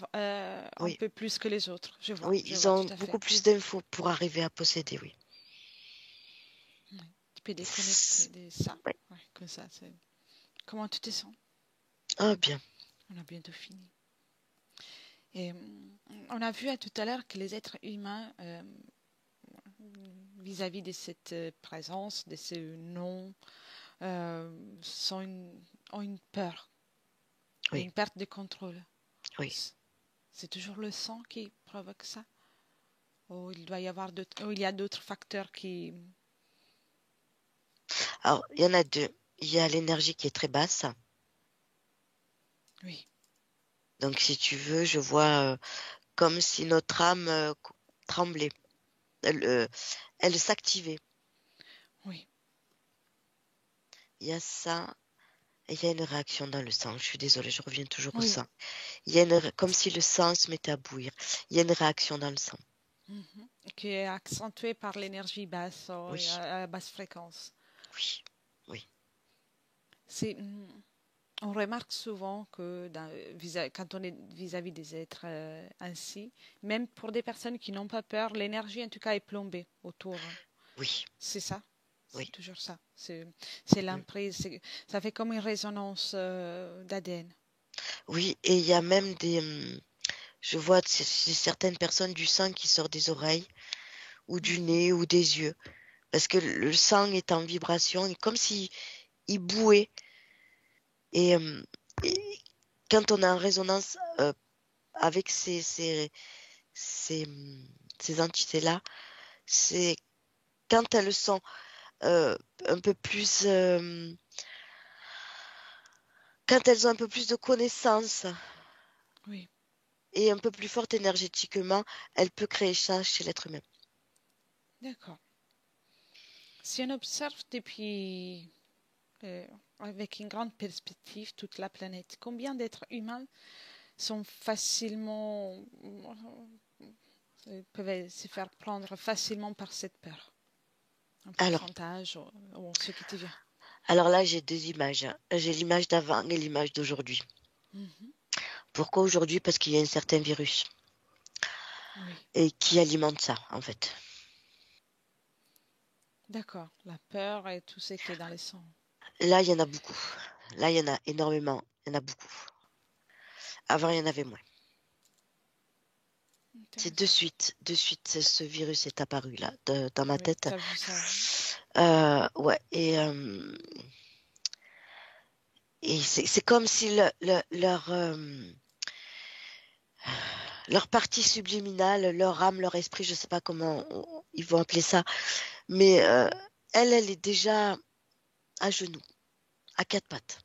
Oui, peu plus que les autres. oui, Je ils vois ont tout à fait. beaucoup plus d'infos pour arriver à posséder, oui. Oui. Tu peux déconnecter C'est- de ça. ouais. Ouais, comme ça, c'est... Comment tu te sens? Ah bien. On a bientôt fini. Et on a vu tout à l'heure que les êtres humains, vis-à-vis de cette présence, de ce nom, sont ont une peur et Oui, une perte de contrôle. oui. C'est toujours le sang qui provoque ça? Ou il doit y avoir d'autres, ou il y a d'autres facteurs qui... Alors, il y en a deux. Il y a l'énergie qui est très basse. Oui, Donc, si tu veux, je vois comme si notre âme tremblait. Elle, elle s'activait. oui, Il y a ça. Et il y a une réaction dans le sang. Je suis désolée, je reviens toujours au oui. sang. Comme si le sang se mettait à bouillir. Il y a une réaction dans le sang. Mhm. Qui est accentuée par l'énergie basse, Oui, à basse fréquence. oui, oui, C'est, on remarque souvent que quand on est vis-à-vis des êtres ainsi, même pour des personnes qui n'ont pas peur, l'énergie en tout cas est plombée autour. oui, C'est ça, c'est oui. toujours ça. C'est Mm. l'emprise, ça fait comme une résonance d'ADN. Oui, et il y a même je vois certaines personnes du sang qui sort des oreilles ou du Mhm. nez ou des yeux. Parce que le sang est en vibration, et comme s'il il bouait. Et, et quand on est en résonance avec ces, ces entités-là, c'est quand elles sont un peu plus, quand elles ont un peu plus de connaissances Oui, et un peu plus fortes énergétiquement, elles peuvent créer ça chez l'être humain. d'accord. Si on observe depuis, euh, avec une grande perspective, toute la planète, combien d'êtres humains sont facilement, peuvent se faire prendre facilement par cette peur? Un Alors, pourcentage ou ce qui te vient. alors là, j'ai deux images. J'ai l'image d'avant et l'image d'aujourd'hui. Mhm. Pourquoi aujourd'hui? Parce qu'il y a un certain virus Oui, et qui alimente ça, en fait. d'accord. La peur et tout ce qui est dans les sangs. Là, il y en a beaucoup. Là, il y en a énormément. Il y en a beaucoup. Avant, il y en avait moins. C'est Intéressant. de suite, ce virus est apparu là, dans ma Oui, tête. tu as vu ça. Ouais, et c'est comme si leur partie subliminale, leur âme, leur esprit, je sais pas comment ils vont appeler ça, mais elle est déjà à genoux, à quatre pattes.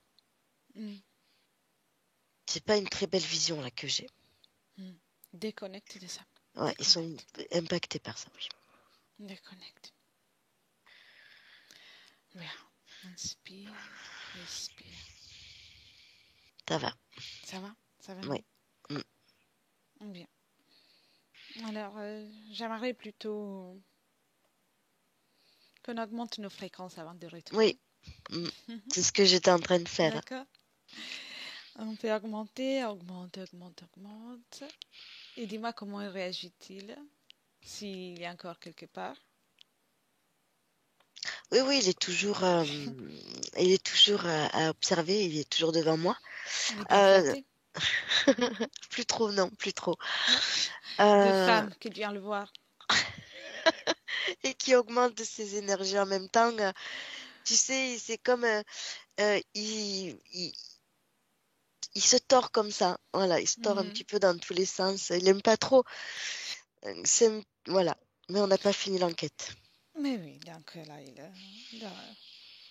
Mm, C'est pas une très belle vision là que j'ai. mm. Déconnecte de ça. Ouais, ils sont Déconnecte. impactés par ça, oui. Déconnecte. Bien. Inspire, expire. Ça va. Ça va? Ça va Oui. mieux? Mm. Bien. Alors, j'aimerais plutôt qu'on augmente nos fréquences avant de retourner. Oui. Mm. C'est ce que j'étais en train de faire. D'accord? On peut augmenter, augmente, augmente, augmente. Et dis-moi comment il réagit-il s'il est encore quelque part. Oui, oui, il est toujours à observer, il est toujours devant moi. Il est bien Euh, flatté. plus trop, non, plus trop. Non, de Euh, femme qui vient le voir. et qui augmente ses énergies en même temps. Tu sais, c'est comme il se tord comme ça. Voilà, il se tord un Mhm. petit peu dans tous les sens. Il aime pas trop. Voilà. Mais on n'a pas fini l'enquête. Mais oui, donc là,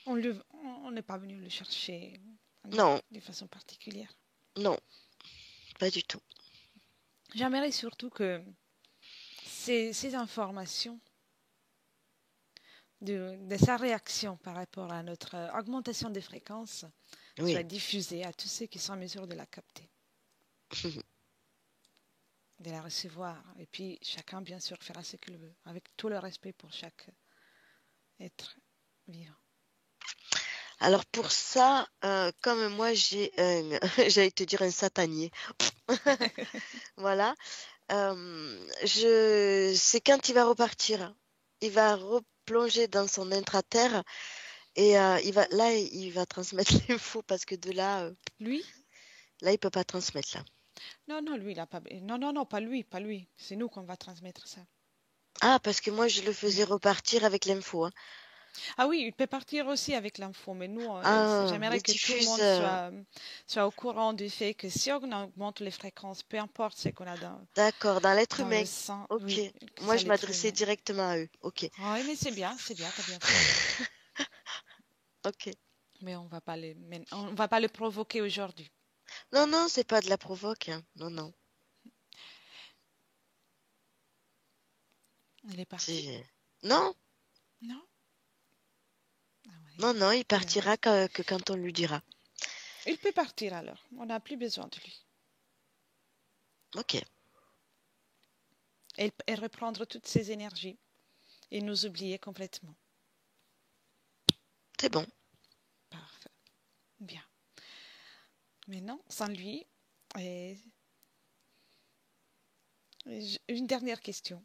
on n'est pas venu le chercher Non, de façon particulière. non, pas du tout. J'aimerais surtout que ces informations de sa réaction par rapport à notre augmentation des fréquences soient Oui. diffusées à tous ceux qui sont en mesure de la capter, de la recevoir. Et puis chacun, bien sûr, fera ce qu'il veut, avec tout le respect pour chaque être vivant. Alors pour ça, comme moi j'allais te dire un satanier. Voilà. C'est quand il va repartir. Il va replonger dans son intra-terre et il va transmettre l'info parce que de là, Lui? là, il peut pas transmettre là. Non, non, lui, il a pas. Non, non, non, pas lui, pas lui. C'est nous qu'on va transmettre ça. Ah, parce que moi, je le faisais Oui. repartir avec l'info, hein. Ah oui, il peut partir aussi avec l'info, mais nous, Ah, j'aimerais les que tout le monde diffuseurs. soit au courant du fait que si on augmente les fréquences, peu importe ce qu'on a D'accord, dans l'être dans le humain. sang, Ok. oui, que Moi, ça je l'être m'adressais humain. directement à eux. Ok. Oui, mais c'est bien, t'as bien fait. Ok. Mais on va pas le provoquer aujourd'hui. Non, non, c'est pas de la provoque, hein. Non, non. Il est parti? C'est... Non, Non? Ah non, ouais, non, il il a partira que quand on lui dira. Il peut partir alors. On n'a plus besoin de lui. Ok, Et reprendre toutes ses énergies et nous oublier complètement. c'est bon. Parfait. Bien. Mais non, sans lui. Et une dernière question.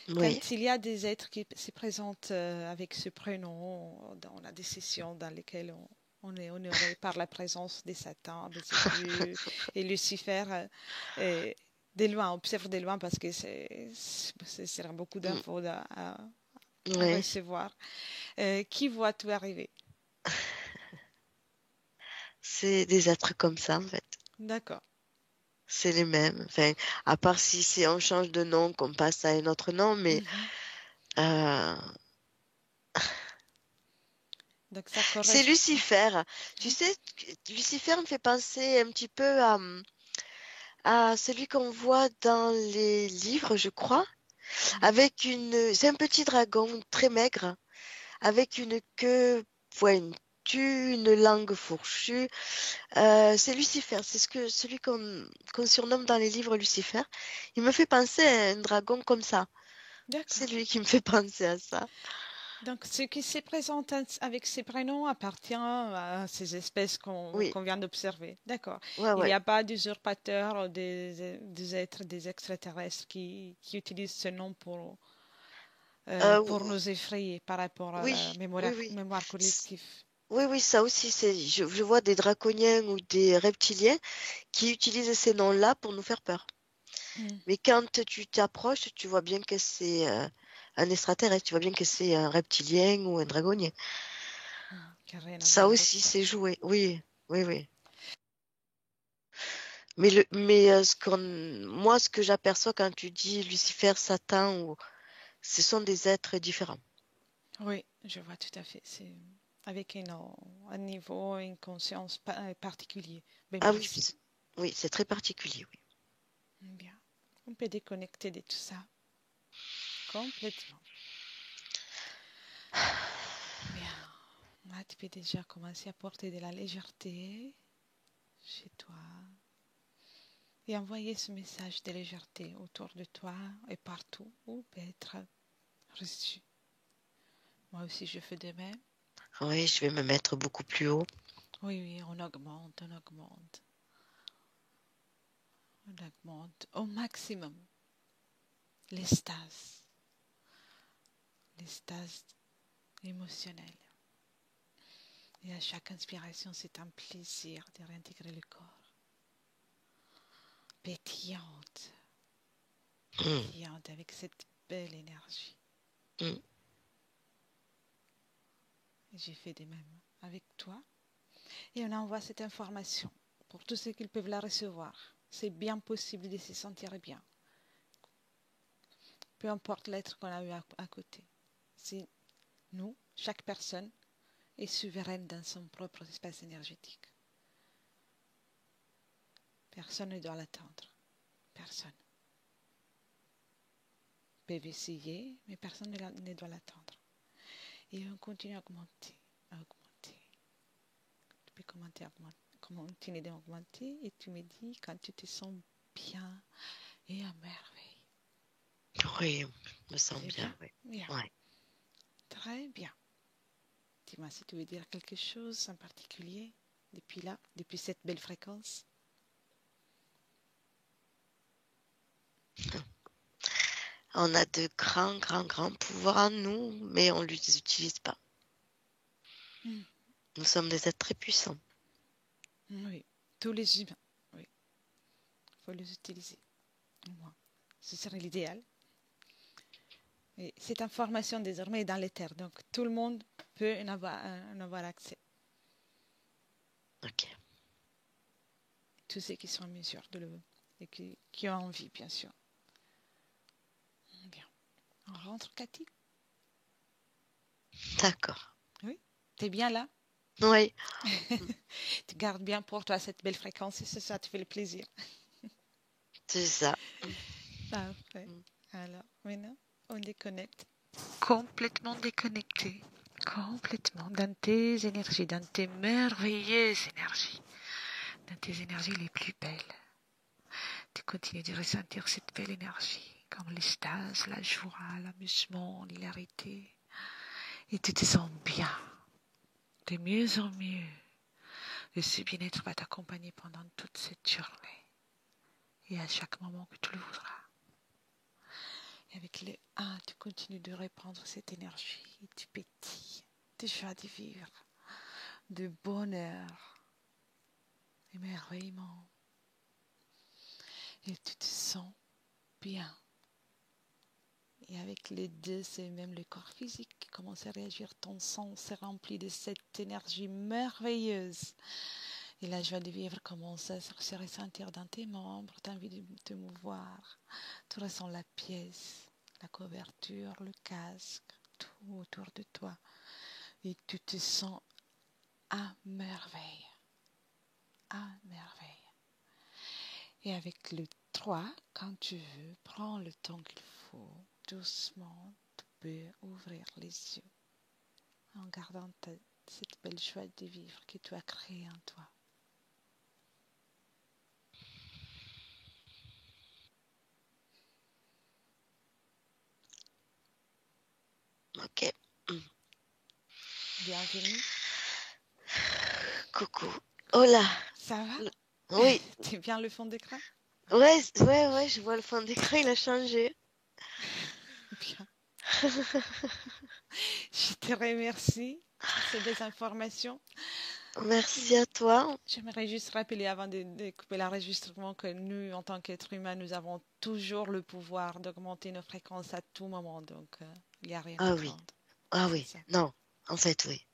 Oui. Quand il y a des êtres qui se présentent avec ce prénom dans la décision dans lesquelles on est honoré par la présence des Satans, Belzébuth et Lucifer, et de loin, observe de loin parce que ce sera beaucoup Mm, d'infos à ouais. recevoir. Qui voit tout arriver? C'est des êtres comme ça, en fait. D'accord. C'est les mêmes. Enfin, à part si c'est on change de nom, qu'on passe à un autre nom, mais Mhm. euh, Donc ça c'est correspond. Lucifer. Tu sais, Lucifer me fait penser un petit peu à celui qu'on voit dans les livres, je crois, Mhm. avec c'est un petit dragon très maigre, avec une queue pointue, une langue fourchue. C'est Lucifer, c'est celui qu'on surnomme dans les livres Lucifer. Il me fait penser à un dragon comme ça. C'est D'accord. lui qui me fait penser à ça. Donc ce qui se présente avec ces prénoms appartient à ces espèces Oui, qu'on vient d'observer. D'accord. ouais, Il n'y ouais. a pas d'usurpateurs, des êtres, des extraterrestres qui utilisent ce nom Euh, pour nous effrayer par rapport à la oui, oui, oui. mémoire C- collective. Oui, oui, ça aussi, je vois des draconiens ou des reptiliens qui utilisent ces noms-là pour nous faire peur. Mm. Mais quand tu t'approches, tu vois bien que c'est un extraterrestre, tu vois bien que c'est un reptilien ou un dragonien. Mm. Qui n'a rien à Ça voir avec aussi, ça. c'est joué. Oui, oui, oui. Moi, ce que j'aperçois quand tu dis Lucifer, Satan, ce sont des êtres différents. Oui, je vois tout à fait. C'est avec un niveau, une conscience particulier, bien Ah oui, précis. oui, c'est très particulier, oui. Bien. On peut déconnecter de tout ça complètement. Bien. Là, tu peux déjà commencer à porter de la légèreté chez toi et envoyer ce message de légèreté autour de toi et partout où peut être reçu. Moi aussi, je fais de même. Oui, je vais me mettre beaucoup plus haut. Oui, oui, on augmente au maximum l'extase, l'extase émotionnelle. Et à chaque inspiration, c'est un plaisir de réintégrer le corps. Pétillante, Mm, pétillante avec cette belle énergie. mm. J'ai fait de même avec toi. Et on envoie cette information pour tous ceux qui peuvent la recevoir. C'est bien possible de se sentir bien. Peu importe l'être qu'on a eu à côté. C'est nous, chaque personne, est souveraine dans son propre espace énergétique. Personne ne doit l'attendre. Personne. Peut essayer, mais personne ne doit l'attendre. Et on continue à augmenter, à augmenter. Tu peux continuer d'augmenter et tu me dis quand tu te sens bien et à merveille. Oui, je me sens C'est bien, bien? oui. Bien. Ouais. Très bien. Dis-moi si tu veux dire quelque chose en particulier depuis là, depuis cette belle fréquence. On a de grands, grands, grands pouvoirs en nous, mais on ne les utilise pas. Mm. Nous sommes des êtres très puissants. Oui, tous les humains. Oui, il faut les utiliser. Au moins, ce serait l'idéal. Et cette information désormais est dans l'éther, donc tout le monde peut en avoir accès. Ok. Tous ceux qui sont en mesure et qui ont envie, bien sûr. Bien. On rentre, Cathy? D'accord. Oui. T'es bien là? Oui. Tu gardes bien pour toi cette belle fréquence et ça te fait le plaisir. C'est ça. Parfait. Alors, maintenant, on déconnecte. Complètement déconnecté. Complètement dans tes énergies, dans tes merveilleuses énergies, dans tes énergies les plus belles. Tu continues de ressentir cette belle énergie, comme l'extase, la joie, l'amusement, l'hilarité. Et tu te sens bien, de mieux en mieux. Et ce bien-être va t'accompagner pendant toute cette journée et à chaque moment que tu le voudras. Et avec les 1, tu continues de reprendre cette énergie, tu pétilles, de joie de vivre, de bonheur, d'émerveillement. Et tu te sens bien. Et avec les 2, c'est même le corps physique qui commence à réagir. Ton sang s'est rempli de cette énergie merveilleuse. Et la joie de vivre commence à se ressentir dans tes membres. Tu as envie de te mouvoir. Tu ressens la pièce, la couverture, le casque, tout autour de toi. Et tu te sens à merveille. À merveille. Et avec le 3, quand tu veux, prends le temps qu'il faut. Doucement, tu peux ouvrir les yeux en gardant cette belle joie de vivre que tu as créée en toi. Ok. Bienvenue. Coucou. Hola. Ça va? Oui. C'est bien le fond d'écran? Ouais, je vois le fond d'écran, il a changé. Bien. Je te remercie pour ces belles informations. Merci à toi. J'aimerais juste rappeler avant de couper l'enregistrement que nous, en tant qu'êtres humains, nous avons toujours le pouvoir d'augmenter nos fréquences à tout moment. Donc, il n'y a rien à Ah oui. craindre. Ah C'est oui. ça. Non. En fait, oui.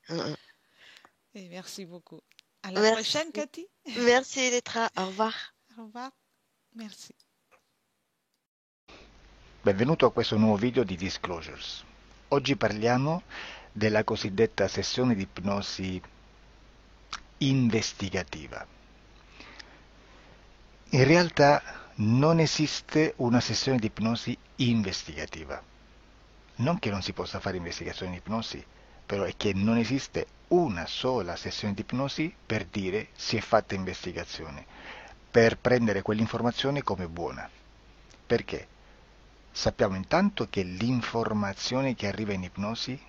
Et merci beaucoup. À la prochaine, Merci. Cathy. Merci, Elettra. Au revoir. Au revoir. Merci. Benvenuto a questo nuovo video di Disclosures. Oggi parliamo della cosiddetta sessione di ipnosi investigativa. In realtà non esiste una sessione di ipnosi investigativa. Non che non si possa fare investigazione di ipnosi, però è che non esiste una sola sessione di ipnosi per dire si è fatta investigazione, per prendere quell'informazione come buona. Perché? Sappiamo intanto che l'informazione che arriva in ipnosi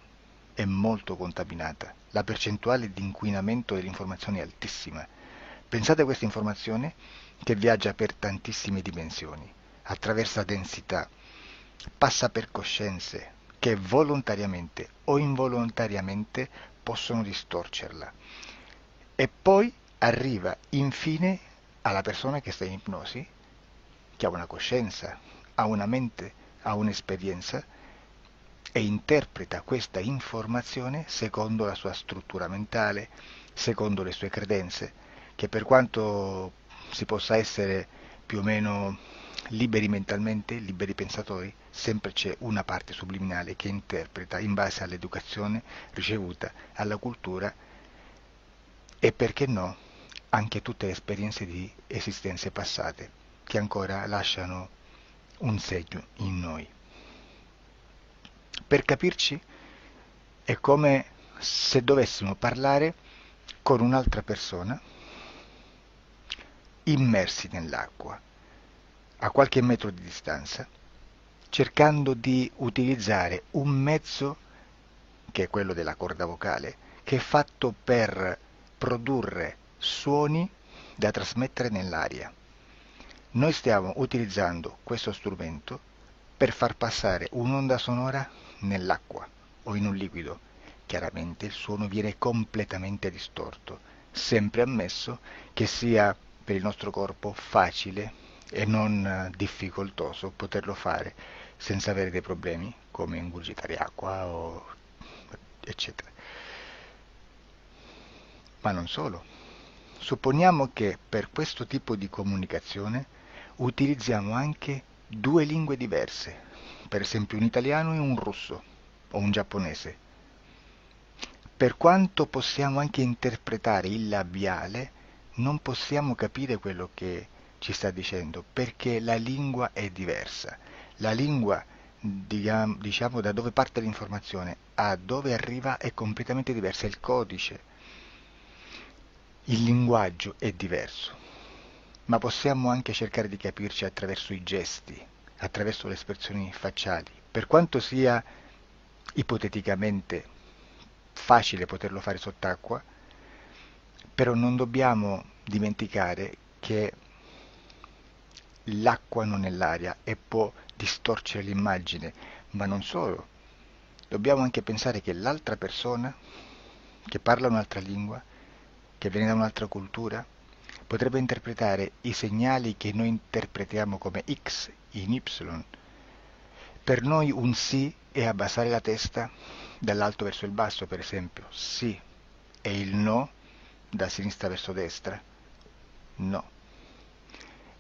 è molto contaminata, la percentuale di inquinamento dell'informazione è altissima. Pensate a questa informazione che viaggia per tantissime dimensioni, attraversa densità, passa per coscienze che volontariamente o involontariamente possono distorcerla e poi arriva infine alla persona che sta in ipnosi, che ha una coscienza, ha una mente, ha un'esperienza e interpreta questa informazione secondo la sua struttura mentale, secondo le sue credenze, che per quanto si possa essere più o meno liberi mentalmente, liberi pensatori, sempre c'è una parte subliminale che interpreta in base all'educazione ricevuta, alla cultura e perché no, anche tutte le esperienze di esistenze passate che ancora lasciano un segno in noi. Per capirci, è come se dovessimo parlare con un'altra persona immersi nell'acqua, a qualche metro di distanza, cercando di utilizzare un mezzo, che è quello della corda vocale, che è fatto per produrre suoni da trasmettere nell'aria. Noi stiamo utilizzando questo strumento per far passare un'onda sonora nell'acqua o in un liquido. Chiaramente il suono viene completamente distorto, sempre ammesso che sia per il nostro corpo facile e non difficoltoso poterlo fare senza avere dei problemi, come ingurgitare acqua o eccetera. Ma non solo. Supponiamo che per questo tipo di comunicazione utilizziamo anche due lingue diverse, per esempio un italiano e un russo o un giapponese. Per quanto possiamo anche interpretare il labiale, non possiamo capire quello che ci sta dicendo, perché la lingua è diversa. La lingua, diciamo, da dove parte l'informazione a dove arriva è completamente diversa, il codice, il linguaggio è diverso, ma possiamo anche cercare di capirci attraverso i gesti, attraverso le espressioni facciali. Per quanto sia ipoteticamente facile poterlo fare sott'acqua, però non dobbiamo dimenticare che l'acqua non è l'aria e può distorcere l'immagine, ma non solo. Dobbiamo anche pensare che l'altra persona, che parla un'altra lingua, che viene da un'altra cultura, potrebbe interpretare i segnali che noi interpretiamo come X in Y. Per noi un sì è abbassare la testa dall'alto verso il basso, per esempio, sì, e il no da sinistra verso destra, no.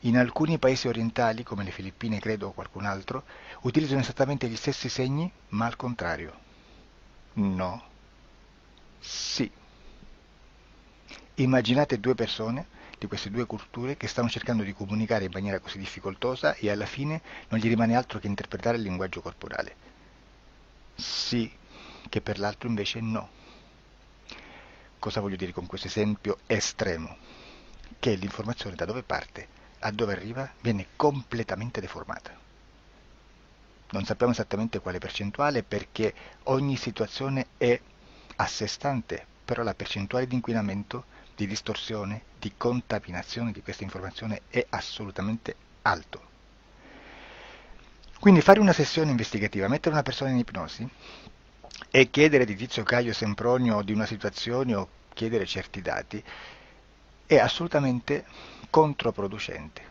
In alcuni paesi orientali, come le Filippine credo o qualcun altro, utilizzano esattamente gli stessi segni, ma al contrario. No, sì. Immaginate due persone di queste due culture che stanno cercando di comunicare in maniera così difficoltosa e alla fine non gli rimane altro che interpretare il linguaggio corporale. Sì, che per l'altro invece no. Cosa voglio dire con questo esempio estremo? Che l'informazione da dove parte a dove arriva viene completamente deformata. Non sappiamo esattamente quale percentuale perché ogni situazione è a sé stante, però la percentuale di inquinamento, di distorsione, di contaminazione di questa informazione è assolutamente alto. Quindi fare una sessione investigativa, mettere una persona in ipnosi e chiedere di Tizio Caio Sempronio di una situazione o chiedere certi dati è assolutamente controproducente,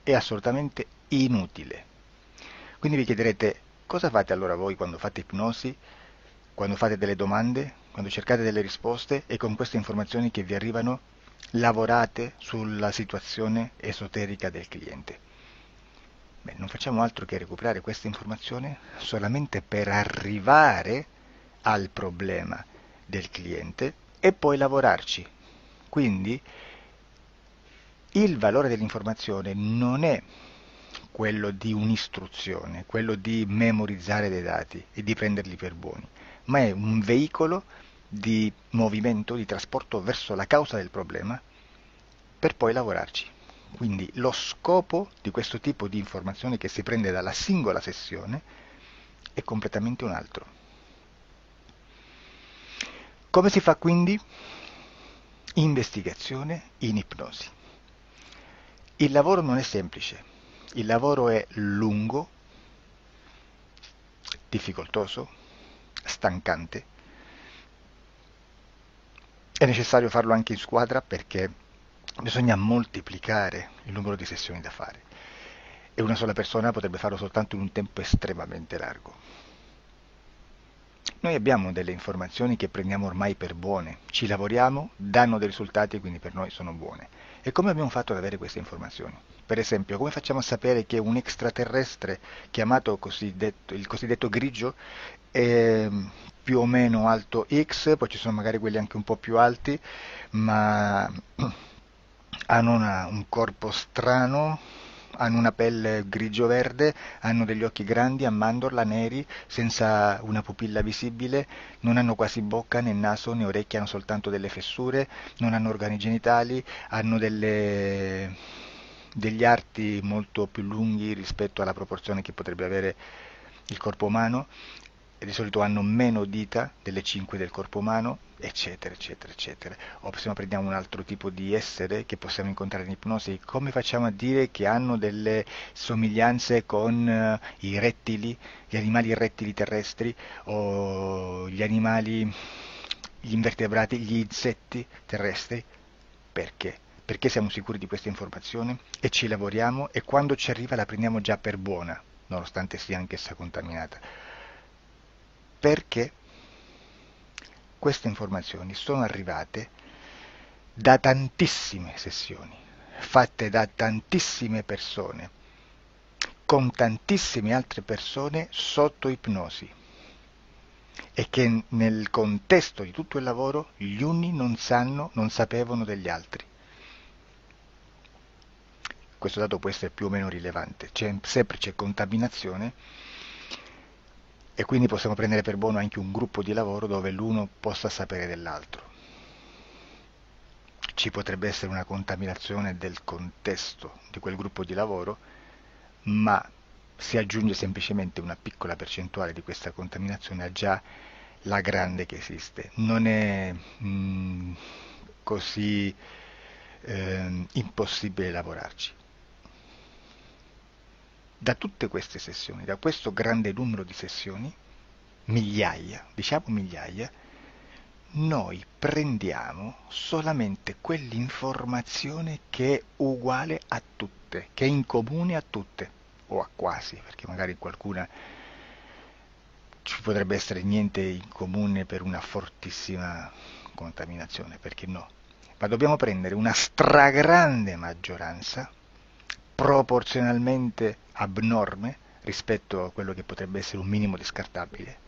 è assolutamente inutile. Quindi vi chiederete cosa fate allora voi quando fate ipnosi, quando fate delle domande, quando cercate delle risposte e con queste informazioni che vi arrivano lavorate sulla situazione esoterica del cliente. Beh, non facciamo altro che recuperare questa informazione solamente per arrivare al problema del cliente e poi lavorarci. Quindi il valore dell'informazione non è quello di un'istruzione, quello di memorizzare dei dati e di prenderli per buoni, ma è un veicolo di movimento, di trasporto verso la causa del problema per poi lavorarci. Quindi lo scopo di questo tipo di informazione che si prende dalla singola sessione è completamente un altro. Come si fa quindi? Investigazione in ipnosi. Il lavoro non è semplice, il lavoro è lungo, difficoltoso, stancante. È necessario farlo anche in squadra perché bisogna moltiplicare il numero di sessioni da fare e una sola persona potrebbe farlo soltanto in un tempo estremamente largo. Noi abbiamo delle informazioni che prendiamo ormai per buone, ci lavoriamo, danno dei risultati e quindi per noi sono buone. E come abbiamo fatto ad avere queste informazioni? Per esempio, come facciamo a sapere che un extraterrestre chiamato il cosiddetto grigio è più o meno alto X, poi ci sono magari quelli anche un po' più alti, ma hanno un corpo strano, hanno una pelle grigio-verde, hanno degli occhi grandi, a mandorla, neri, senza una pupilla visibile, non hanno quasi bocca, né naso, né orecchie, hanno soltanto delle fessure, non hanno organi genitali, hanno degli arti molto più lunghi rispetto alla proporzione che potrebbe avere il corpo umano, e di solito hanno meno dita delle 5 del corpo umano, eccetera, eccetera, eccetera. O se prendiamo un altro tipo di essere che possiamo incontrare in ipnosi, come facciamo a dire che hanno delle somiglianze con i rettili, gli animali rettili terrestri o gli animali, gli invertebrati, gli insetti terrestri? Perché? Perché siamo sicuri di questa informazione e ci lavoriamo e quando ci arriva la prendiamo già per buona, nonostante sia anch'essa contaminata. Perché queste informazioni sono arrivate da tantissime sessioni, fatte da tantissime persone, con tantissime altre persone sotto ipnosi, e che nel contesto di tutto il lavoro gli uni non sapevano degli altri. Questo dato può essere più o meno rilevante, sempre c'è contaminazione, e quindi possiamo prendere per buono anche un gruppo di lavoro dove l'uno possa sapere dell'altro. Ci potrebbe essere una contaminazione del contesto di quel gruppo di lavoro, ma si aggiunge semplicemente una piccola percentuale di questa contaminazione a già la grande che esiste. Non è così impossibile lavorarci. Da tutte queste sessioni, da questo grande numero di sessioni, migliaia, diciamo migliaia, noi prendiamo solamente quell'informazione che è uguale a tutte, che è in comune a tutte, o a quasi, perché magari qualcuna ci potrebbe essere niente in comune per una fortissima contaminazione, perché no? Ma dobbiamo prendere una stragrande maggioranza, proporzionalmente abnorme rispetto a quello che potrebbe essere un minimo di scartabile,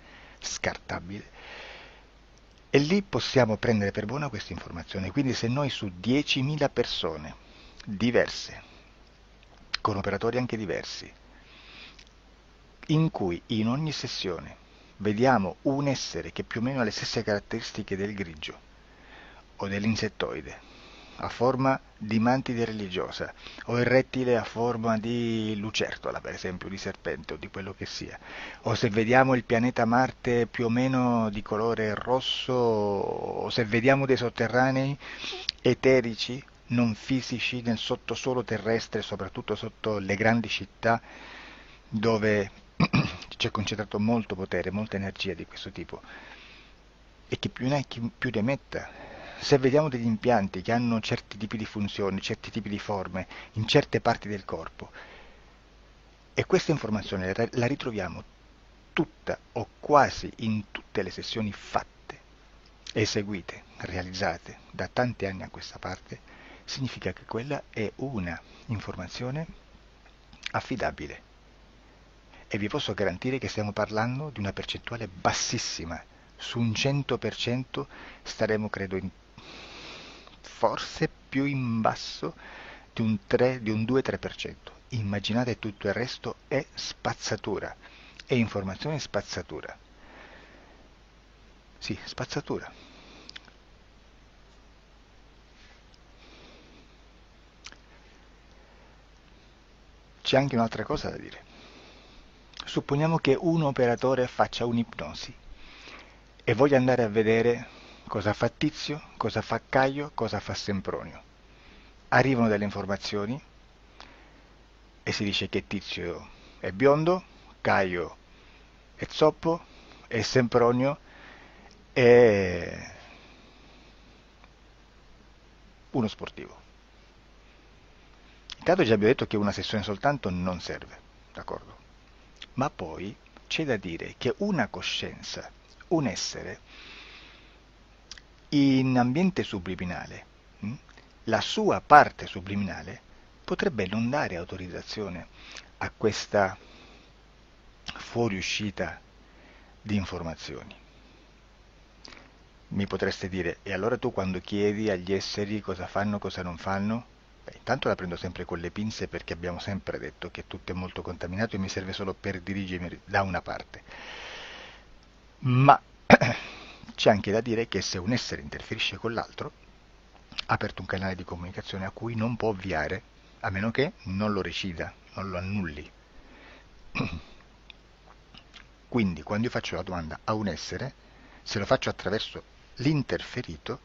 e lì possiamo prendere per buona questa informazione. Quindi se noi su 10.000 persone diverse, con operatori anche diversi, in cui in ogni sessione vediamo un essere che più o meno ha le stesse caratteristiche del grigio o dell'insettoide, a forma di mantide religiosa, o il rettile a forma di lucertola, per esempio, di serpente o di quello che sia, o se vediamo il pianeta Marte più o meno di colore rosso, o se vediamo dei sotterranei eterici, non fisici, nel sottosuolo terrestre, soprattutto sotto le grandi città, dove c'è concentrato molto potere, molta energia di questo tipo, e chi più ne ha chi più ne metta. Se vediamo degli impianti che hanno certi tipi di funzioni, certi tipi di forme in certe parti del corpo, e questa informazione la ritroviamo tutta o quasi in tutte le sessioni fatte, eseguite, realizzate da tanti anni a questa parte, significa che quella è una informazione affidabile. E vi posso garantire che stiamo parlando di una percentuale bassissima. Su un 100% staremo, credo, forse più in basso di un 2-3%. Immaginate, tutto il resto è spazzatura, è informazione spazzatura. Sì, spazzatura. C'è anche un'altra cosa da dire. Supponiamo che un operatore faccia un'ipnosi e voglia andare a vedere cosa fa Tizio, cosa fa Caio, cosa fa Sempronio. Arrivano delle informazioni e si dice che Tizio è biondo, Caio è zoppo e Sempronio è uno sportivo. Intanto già abbiamo detto che una sessione soltanto non serve, d'accordo? Ma poi c'è da dire che una coscienza, un essere, in ambiente subliminale, la sua parte subliminale potrebbe non dare autorizzazione a questa fuoriuscita di informazioni. Mi potreste dire, e allora tu quando chiedi agli esseri cosa fanno, cosa non fanno? Beh, intanto la prendo sempre con le pinze, perché abbiamo sempre detto che tutto è molto contaminato e mi serve solo per dirigermi da una parte. Ma c'è anche da dire che se un essere interferisce con l'altro, ha aperto un canale di comunicazione a cui non può ovviare, a meno che non lo recida, non lo annulli. Quindi quando io faccio la domanda a un essere, se lo faccio attraverso l'interferito,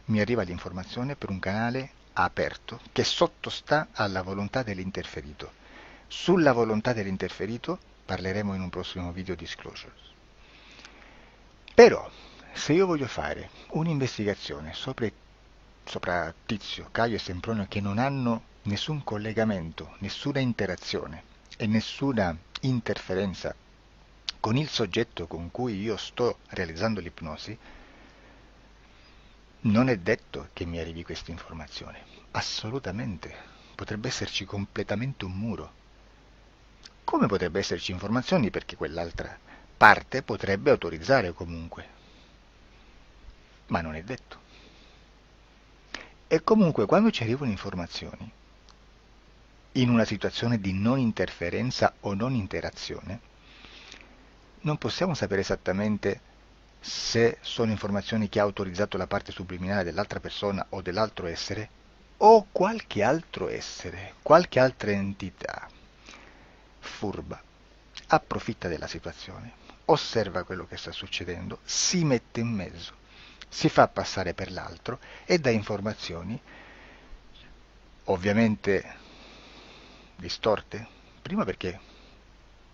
mi arriva l'informazione per un canale aperto che sottostà alla volontà dell'interferito. Sulla volontà dell'interferito parleremo in un prossimo video disclosures. Però se io voglio fare un'investigazione sopra Tizio, Caio e Sempronio, che non hanno nessun collegamento, nessuna interazione e nessuna interferenza con il soggetto con cui io sto realizzando l'ipnosi, non è detto che mi arrivi questa informazione. Assolutamente. Potrebbe esserci completamente un muro. Come potrebbe esserci informazioni perché quell'altra parte potrebbe autorizzare comunque. Ma non è detto. E comunque quando ci arrivano informazioni, in una situazione di non interferenza o non interazione, non possiamo sapere esattamente se sono informazioni che ha autorizzato la parte subliminale dell'altra persona o dell'altro essere, o qualche altro essere, qualche altra entità furba, approfitta della situazione, osserva quello che sta succedendo, si mette in mezzo, si fa passare per l'altro e dà informazioni, ovviamente distorte, prima perché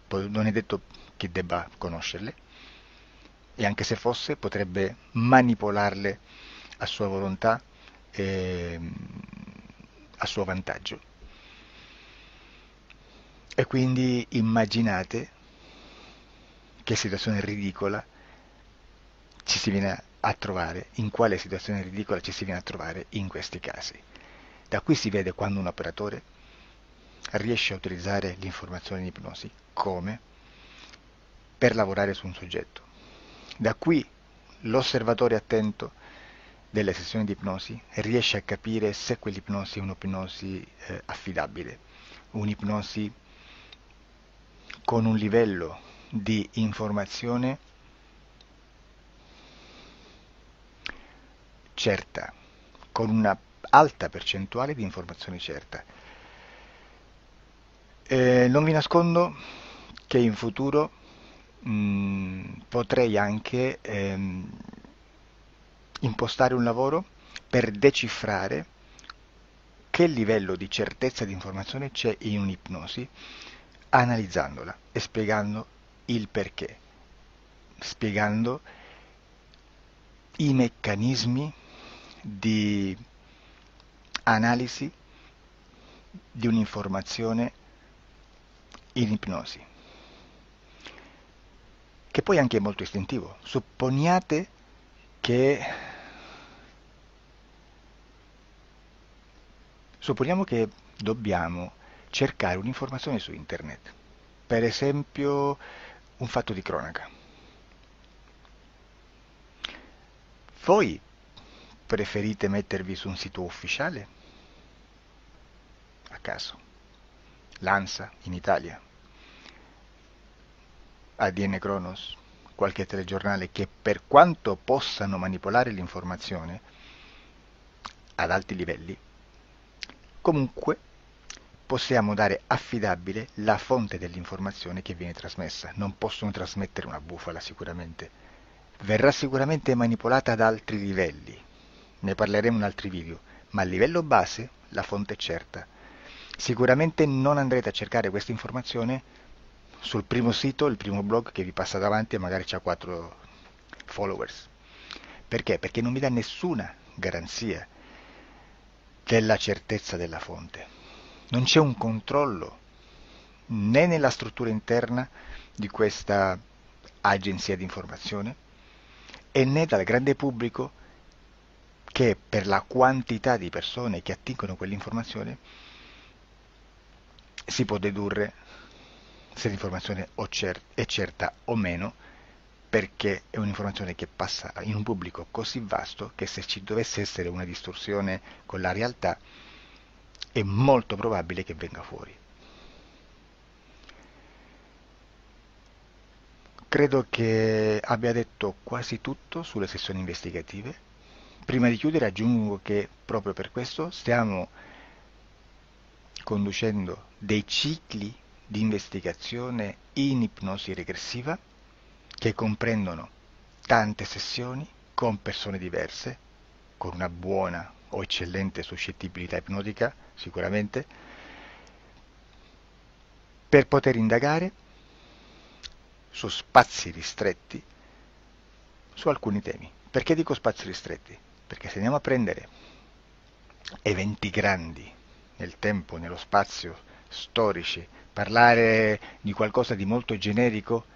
non è detto che debba conoscerle, e anche se fosse potrebbe manipolarle a sua volontà e a suo vantaggio. E quindi immaginate che situazione ridicola ci si viene a trovare, in quale situazione ridicola ci si viene a trovare in questi casi. Da qui si vede quando un operatore riesce a utilizzare l'informazione in ipnosi come per lavorare su un soggetto. Da qui l'osservatore attento delle sessioni di ipnosi riesce a capire se quell'ipnosi è un'ipnosi affidabile, un'ipnosi con un livello di informazione certa, con una alta percentuale di informazione certa. Non vi nascondo che in futuro potrei anche impostare un lavoro per decifrare che livello di certezza di informazione c'è in un'ipnosi, analizzandola e spiegando il perché, spiegando i meccanismi di analisi di un'informazione in ipnosi, che poi anche è molto istintivo. Supponiamo che dobbiamo cercare un'informazione su internet, per esempio un fatto di cronaca. Voi preferite mettervi su un sito ufficiale? A caso. L'ANSA in Italia, ADN Kronos, qualche telegiornale che per quanto possano manipolare l'informazione ad alti livelli, comunque possiamo dare affidabile la fonte dell'informazione che viene trasmessa. Non possono trasmettere una bufala sicuramente. Verrà sicuramente manipolata ad altri livelli. Ne parleremo in altri video, ma a livello base la fonte è certa. Sicuramente non andrete a cercare questa informazione sul primo sito, il primo blog che vi passa davanti e magari ha 4 followers. Perché? Perché non vi dà nessuna garanzia della certezza della fonte. Non c'è un controllo né nella struttura interna di questa agenzia di informazione e né dal grande pubblico che per la quantità di persone che attingono quell'informazione si può dedurre se l'informazione è certa o meno, perché è un'informazione che passa in un pubblico così vasto che se ci dovesse essere una distorsione con la realtà è molto probabile che venga fuori. Credo che abbia detto quasi tutto sulle sessioni investigative. Prima di chiudere aggiungo che proprio per questo stiamo conducendo dei cicli di investigazione in ipnosi regressiva che comprendono tante sessioni con persone diverse, con una buona o eccellente suscettibilità ipnotica sicuramente, per poter indagare su spazi ristretti su alcuni temi. Perché dico spazi ristretti? Perché se andiamo a prendere eventi grandi nel tempo, nello spazio, storici, Parlare di qualcosa di molto generico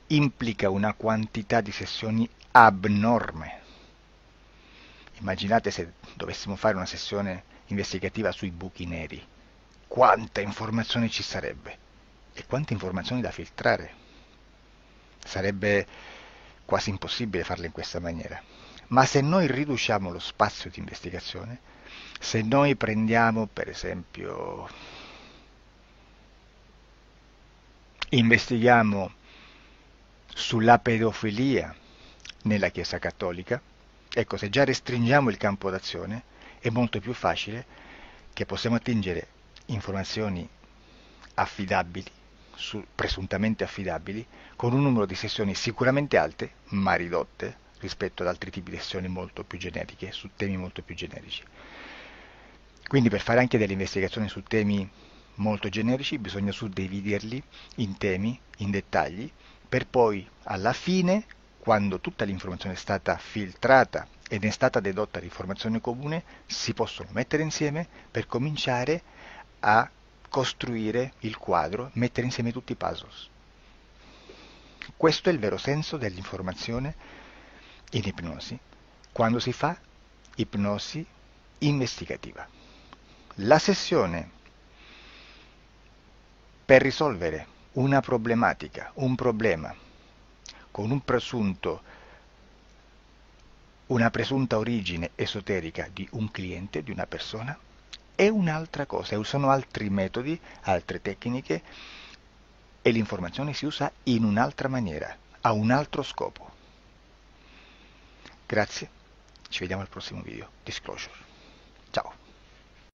implica una quantità di sessioni abnorme. Immaginate se dovessimo fare una sessione investigativa sui buchi neri, quanta informazione ci sarebbe e quante informazioni da filtrare. Sarebbe quasi impossibile farlo in questa maniera. Ma se noi riduciamo lo spazio di investigazione, se noi prendiamo per esempio, investighiamo sulla pedofilia nella Chiesa Cattolica, ecco, se già restringiamo il campo d'azione, è molto più facile che possiamo attingere informazioni affidabili, presuntamente affidabili, con un numero di sessioni sicuramente alte, ma ridotte rispetto ad altri tipi di sessioni molto più generiche, su temi molto più generici. Quindi per fare anche delle investigazioni su temi molto generici bisogna suddividerli in temi, in dettagli, per poi alla fine, quando tutta l'informazione è stata filtrata ed è stata dedotta l'informazione comune, si possono mettere insieme per cominciare a costruire il quadro, mettere insieme tutti i puzzles. Questo è il vero senso dell'informazione in ipnosi, quando si fa ipnosi investigativa. La sessione per risolvere una problematica, un problema, con una presunta origine esoterica di un cliente, di una persona, è un'altra cosa, sono altri metodi, altre tecniche e l'informazione si usa in un'altra maniera, ha un altro scopo. Grazie, ci vediamo al prossimo video. Disclosure. Ciao.